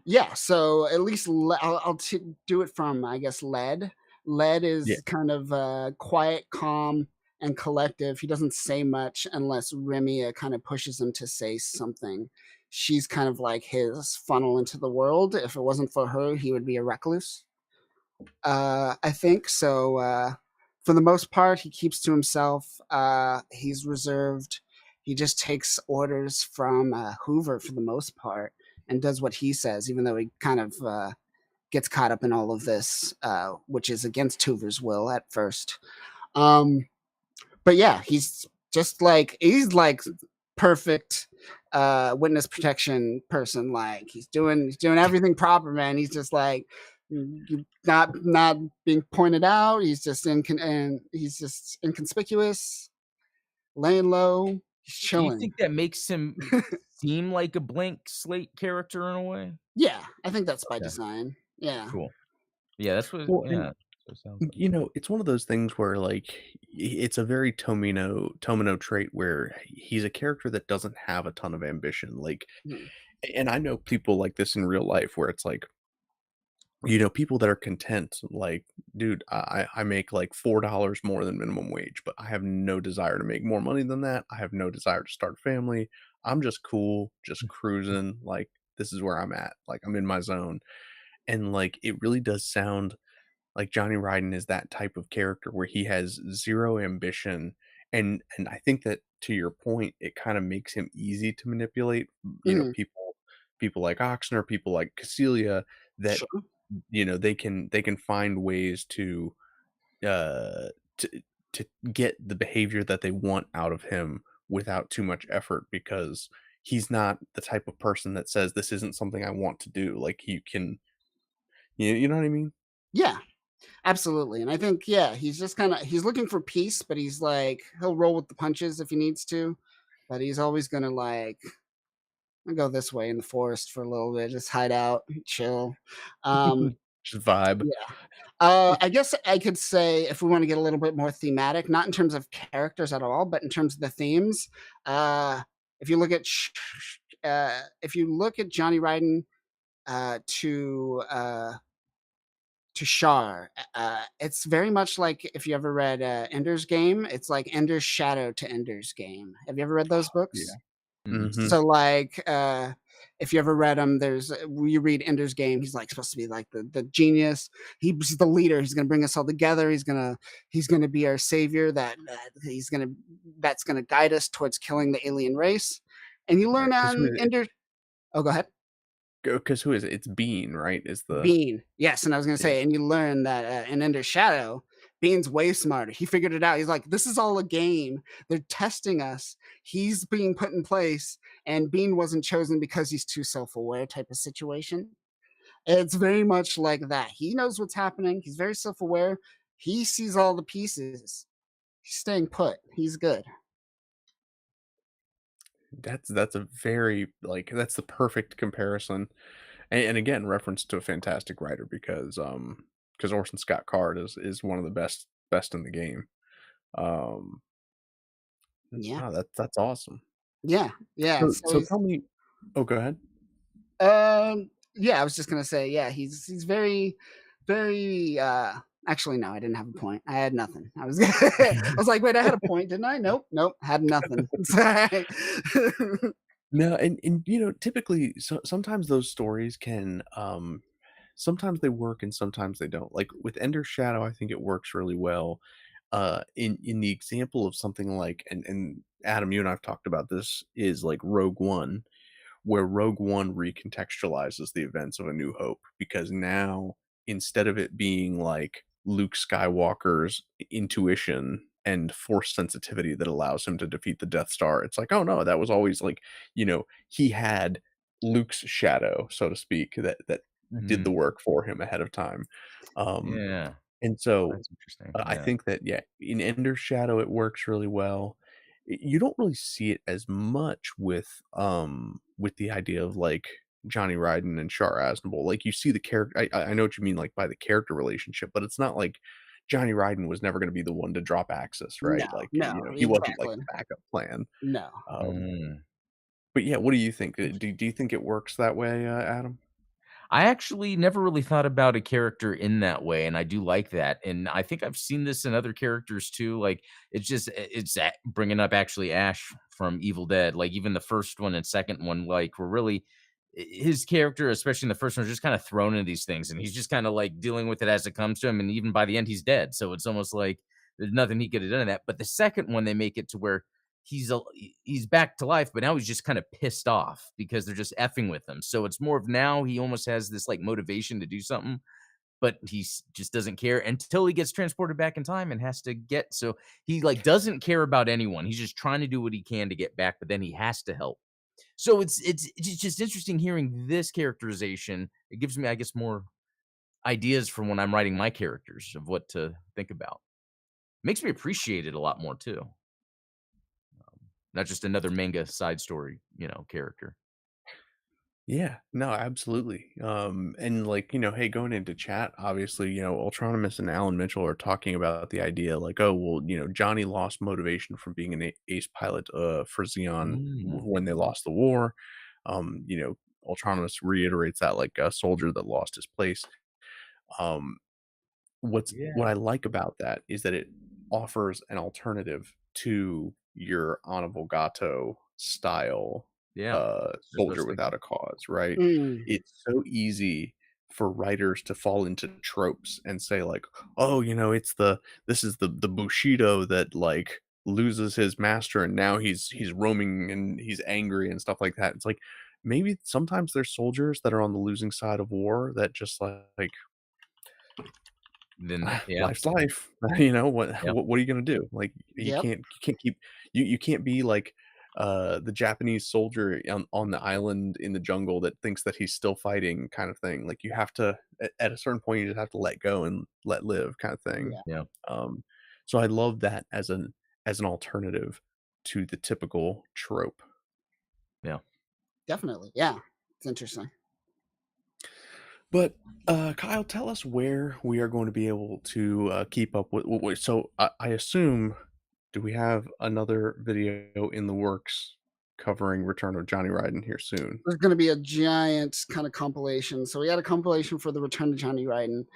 Yeah, so at least I'll do it from, I guess, Lead. Lead Yeah, is kind of quiet, calm, and collective. He doesn't say much unless Remia kind of pushes him to say something. She's kind of like his funnel into the world. If it wasn't for her, he would be a recluse. I think so. For the most part, he keeps to himself. He's reserved. He just takes orders from Hoover for the most part and does what he says, even though he kind of gets caught up in all of this, which is against Hoover's will at first. Um, but yeah, he's like perfect witness protection person. Like he's doing everything proper, man. He's just like not being pointed out. He's just inconspicuous, laying low. He's Do you chilling. think that makes him seem like a blank slate character in a way? Yeah, I think that's by Okay, design. Yeah. cool. Yeah, that's what well, and yeah, that's what it sounds like. it's one of those things where like it's a very Tomino trait where he's a character that doesn't have a ton of ambition. Like, Mhm. and I know people like this in real life where it's like, people that are content, like, dude, I make like $4 more than minimum wage, but I have no desire to make more money than that. I have no desire to start a family. I'm just cool, just cruising. Like, this is where I'm at. Like, I'm in my zone. And like, it really does sound like Johnny Ryden is that type of character where he has zero ambition. And I think that to your point, it kind of makes him easy to manipulate. Mhm. People like Oxner, people like Cecilia, that Sure. they can find ways uh to to get the behavior that they want out of him without too much effort because he's not the type of person that says this isn't something I want to do. Like you can, you know what I mean? Yeah. Absolutely. And I think, yeah, he's just kind of he's looking for peace, but he's like he'll roll with the punches if he needs to, but he's always gonna like I go this way in the forest for a little bit, just hide out, chill. Um, Just vibe. yeah. I guess I could say if we want to get a little bit more thematic, not in terms of characters at all, but in terms of the themes. Uh, if you look at if you look at Johnny Ridden uh, to uh, to Char, it's very much like if you ever read Ender's Game. It's like Ender's Shadow to Ender's Game. Have you ever read those Yeah. books? Mhm. Mhm. So, like, if you ever read him, there's you read Ender's Game. He's like supposed to be like the genius. He's the leader. He's gonna bring us all together. He's gonna be our savior. That's gonna guide us towards killing the alien race. And you Right. learn Because who on is it? Ender. Oh, go ahead. 'Cause who is it? It's Bean, right? Is the Bean. Yes, and I was gonna yeah. say, and you learn that in Ender's Shadow, Bean's way smarter. He figured it out. He's like, this is all a game. They're testing us. He's being put in place, and Bean wasn't chosen because he's too self-aware type of situation. It's very much like that. He knows what's happening. He's very self-aware. He sees all the pieces. He's staying put. He's good. That's a very like, that's the perfect comparison, and again, reference to a fantastic writer because Orson Scott Card is one of the best in the game. Um, Yeah. wow, that's awesome. Yeah. Yeah. So So he's tell me. Oh, go ahead. Yeah, I was just gonna say, yeah, he's very, very. Actually, no, I didn't have a point. I had nothing. I was, I was like, wait, I had a point, didn't I? Nope, nope, had nothing. It's all right. No, and typically, sometimes those stories can, sometimes they work and sometimes they don't. Like with Ender's Shadow, I think it works really well. In the example of something like, and Adam, you and I've talked about this, is like Rogue One, where Rogue One recontextualizes the events of A New Hope, because now, instead of it being like Luke Skywalker's intuition and force sensitivity that allows him to defeat the Death Star, it's like, oh no, that was always like, he had Luke's shadow, so to speak, that did the Mhm. work for him ahead of time. Um, Yeah. and Oh, so that's interesting. I Yeah. think that, yeah, in Ender's Shadow, it works really well. You don't really see it as much with the idea of like Johnny Ridden and Char Aznable. Like you see the character. I know what you mean, like by the character relationship, but it's not like Johnny Ridden was never going to be the one to drop Axis, right? No, Like no, he wasn't like exactly. the backup plan. No. Um, Mm. but yeah, what do you think? Do you think it works that way, Adam? I actually never really thought about a character in that way, and I do like that, and I think I've seen this in other characters too, like, it's a bringing up actually Ash from Evil Dead, like, even the first one and second one, like, were really his character, especially in the first one, was just kinda thrown into these things, and he's just kinda, like, dealing with it as it comes to him, and even by the end, he's dead, so it's almost like there's nothing he could have done in that, but the second one, they make it to where he's back to life, but now he's just kind of pissed off because they're just effing with him. So it's more of now he almost has this like motivation to do something, but just doesn't care until he gets transported back in time and has to get. So he like doesn't care about anyone. He's just trying to do what he can to get back, but then he has to help. So it's just interesting hearing this characterization. It gives me, I guess, more ideas for when I'm writing my characters of what to think about. Makes me appreciate it a lot more too. Not just another manga side story, character. Yeah, no, absolutely. And like, hey, going into chat, obviously, Ultronymous and Alan Mitchell are talking about the idea like, oh, well, Johnny lost motivation from being an ace pilot for Xeon Mm, when they lost the war. Ultronymous reiterates that like a soldier that lost his place. Um, what yeah, I like about that is that it offers an alternative to your Gato style yeah. That's what I soldier was without thinking. a cause, right? Mm, It's so easy for writers to fall into tropes and say like, "Oh, this is the Bushido that like loses his master and now he's roaming and he's angry and stuff like that." It's like maybe sometimes there's soldiers that are on the losing side of war that just like Then that yeah, life's life. What yeah, what are you gonna do? Like yep. you can't keep you can't be like the Japanese soldier on the island in the jungle that thinks that he's still fighting kind of thing. Like you have to at a certain point you just have to let go and let live kind of thing. Yeah. yeah, Um so I love that as an alternative to the typical trope. yeah. definitely. Yeah, it's interesting. But, Kyle, tell us where we are going to be able to, keep up with so I assume do we have another video in the works covering Return of Johnny Ridden here soon? There's going to be a giant kind of compilation. So we had a compilation for the Return to Johnny Ridden,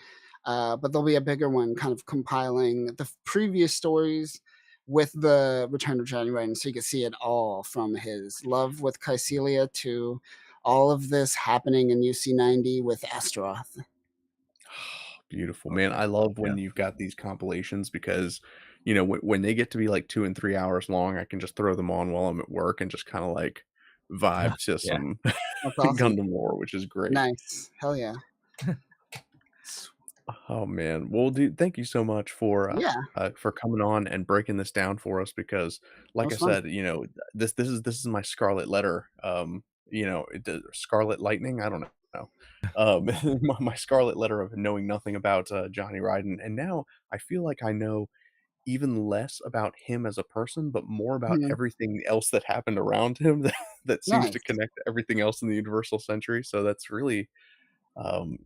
but there'll be a bigger one, kind of compiling the previous stories with the Return of Johnny Ridden, so you can see it all from his love with Caecilia to all of this happening in UC90 with Astaroth. Beautiful, man. I love Yeah. when you've got these compilations because, when they get to be like 2 and 3 hours long, I can just throw them on while I'm at work and just kinda, like, vibe to Yeah. some That's awesome. Gundam lore, which is great. Nice. Hell yeah. Oh, man. Well, dude, thank you so much Yeah, for coming on and breaking this down for us because, that like I was fun. said, this is my scarlet letter, Scarlet Lightning? I don't know. My scarlet letter of knowing nothing about, Johnny Ridden, and now I feel like I know even less about him as a person, but more about Mhm. everything else that happened around him that seems to Nice. connect to everything else in the Universal Century, so that's really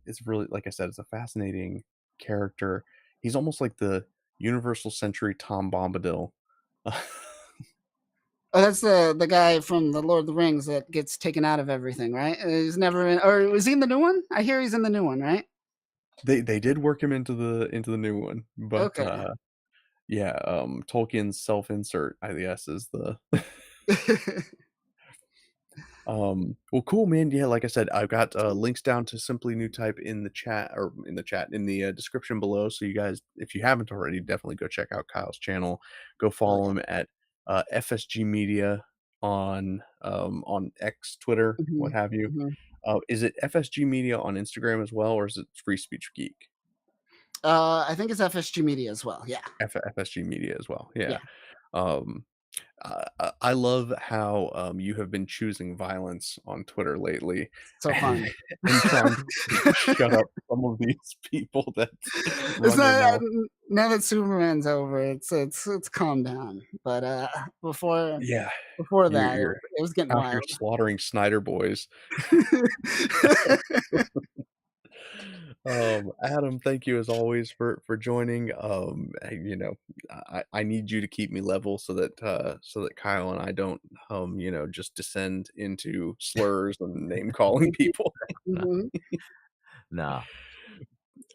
it's really like I said, it's a fascinating character. He's almost like the Universal Century Tom Bombadil. Oh, that's the guy from the Lord of the Rings that gets taken out of everything, right? He's never in, or was he in the new one? I hear he's in the new one, right? They did work him into the new one, but, Okay. yeah, Tolkien's self-insert, I guess, is the well, cool, man. Yeah, like I said, I've got links down to Simply Newtype in the chat or in the description below. So you guys, if you haven't already, definitely go check out Kyle's channel. Go Oh follow him at FSG Media on X, Twitter, yeah. what have you. Mhm. Is it FSG Media on Instagram as well, or is it Free Speech Geek? I think it's FSG Media as well. Yeah. FSG Media as well. Yeah. Yeah. Um, I love how you have been choosing violence on Twitter lately So fun. and trying to shut up some of these people that It's run their not mouth. now that Superman's over, it's calmed down. But before Yeah, before you're that, you're it was getting out here wild. slaughtering Snyder boys. Adam, thank you as always for joining. I need you to keep me level so that Kyle and I don't just descend into slurs and name calling people. Mhm. Nah.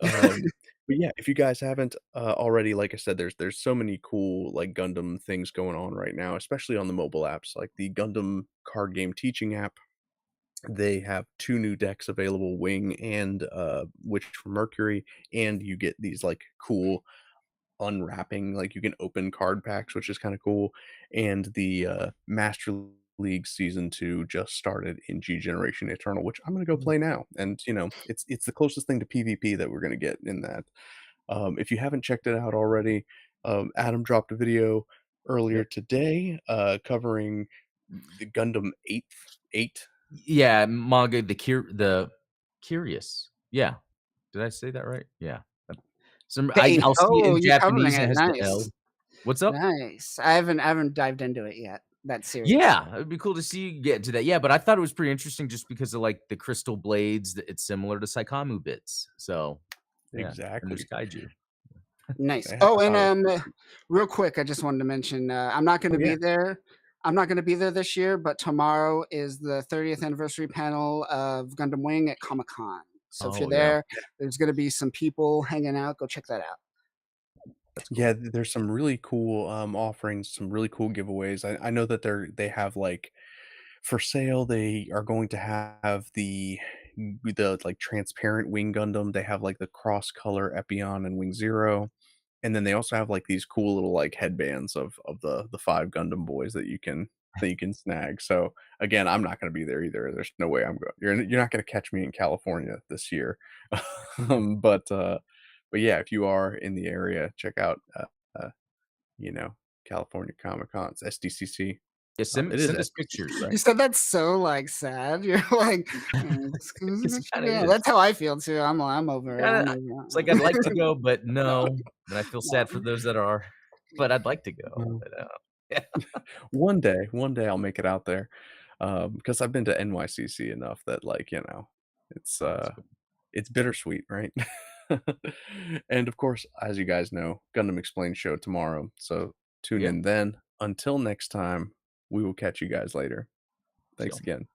But yeah, if you guys haven't already, like I said, there's so many cool like Gundam things going on right now, especially on the mobile apps, like the Gundam card game teaching app. They have 2 new decks available, Wing and, Witch from Mercury, and you get these, like, cool unwrapping like, you can open card packs, which is kinda cool, and the, Master League Season 2 just started in G Generation Eternal, which I'm gonna go Mm. play now, and, it's the closest thing to PvP that we're gonna get in that. If you haven't checked it out already, Adam dropped a video Yeah. earlier today, covering the Gundam 8. Yeah, manga, the Curious. Yeah. Did I say that right? Yeah. Hey, I'll see it oh, in you're covering Japanese and it. it has the Nice. L. What's up? Nice. I haven't dived into it yet, that series. Yeah, it'd be cool to see you get to that. Yeah, but I thought it was pretty interesting just because of, like, the crystal blades, that it's similar to Saikamu bits. So, yeah, and there's Exactly. kaiju. Nice. They have Oh, and, power. real quick, I just wanted to mention, I'm not Oh, gonna yeah. be there. I'm not gonna be there this year, but tomorrow is the 30th anniversary panel of Gundam Wing at Comic-Con. So if you're Oh, yeah, there, there's gonna be some people hanging out. Go check that out. that's Yeah, cool. there's some really cool, offerings, some really cool giveaways. I know that they have, like for sale, they are going to have like, transparent Wing Gundam. They have, like, the cross-color Epion and Wing Zero, and then they also have, like, these cool little, like, headbands of the 5 Gundam boys that you can snag. So, again, I'm not gonna be there either. There's no way I'm going. You're not gonna catch me in California this year. Um, but, uh but yeah, if you are in the area, check out, uh, you know, California Comic Cons, SDCC. Yeah, It is send us SDCC, pictures. right? You said that so, like, sad. You're like, Because it kinda yeah, is. that's how I feel too. I'm over it. Kinda I'm it's like over I'd it. like to go, but No, no, and I feel no. sad for those that are, but I'd like to go, Well, yeah. one day I'll make it out there. Because I've been to NYCC enough that, like, it's, That's uh cool. it's bittersweet, right? And, of course, as you guys know, Gundam Explained show tomorrow, so tune Yeah, in then. Until next time, we will catch you guys later. see Thanks y'all. again.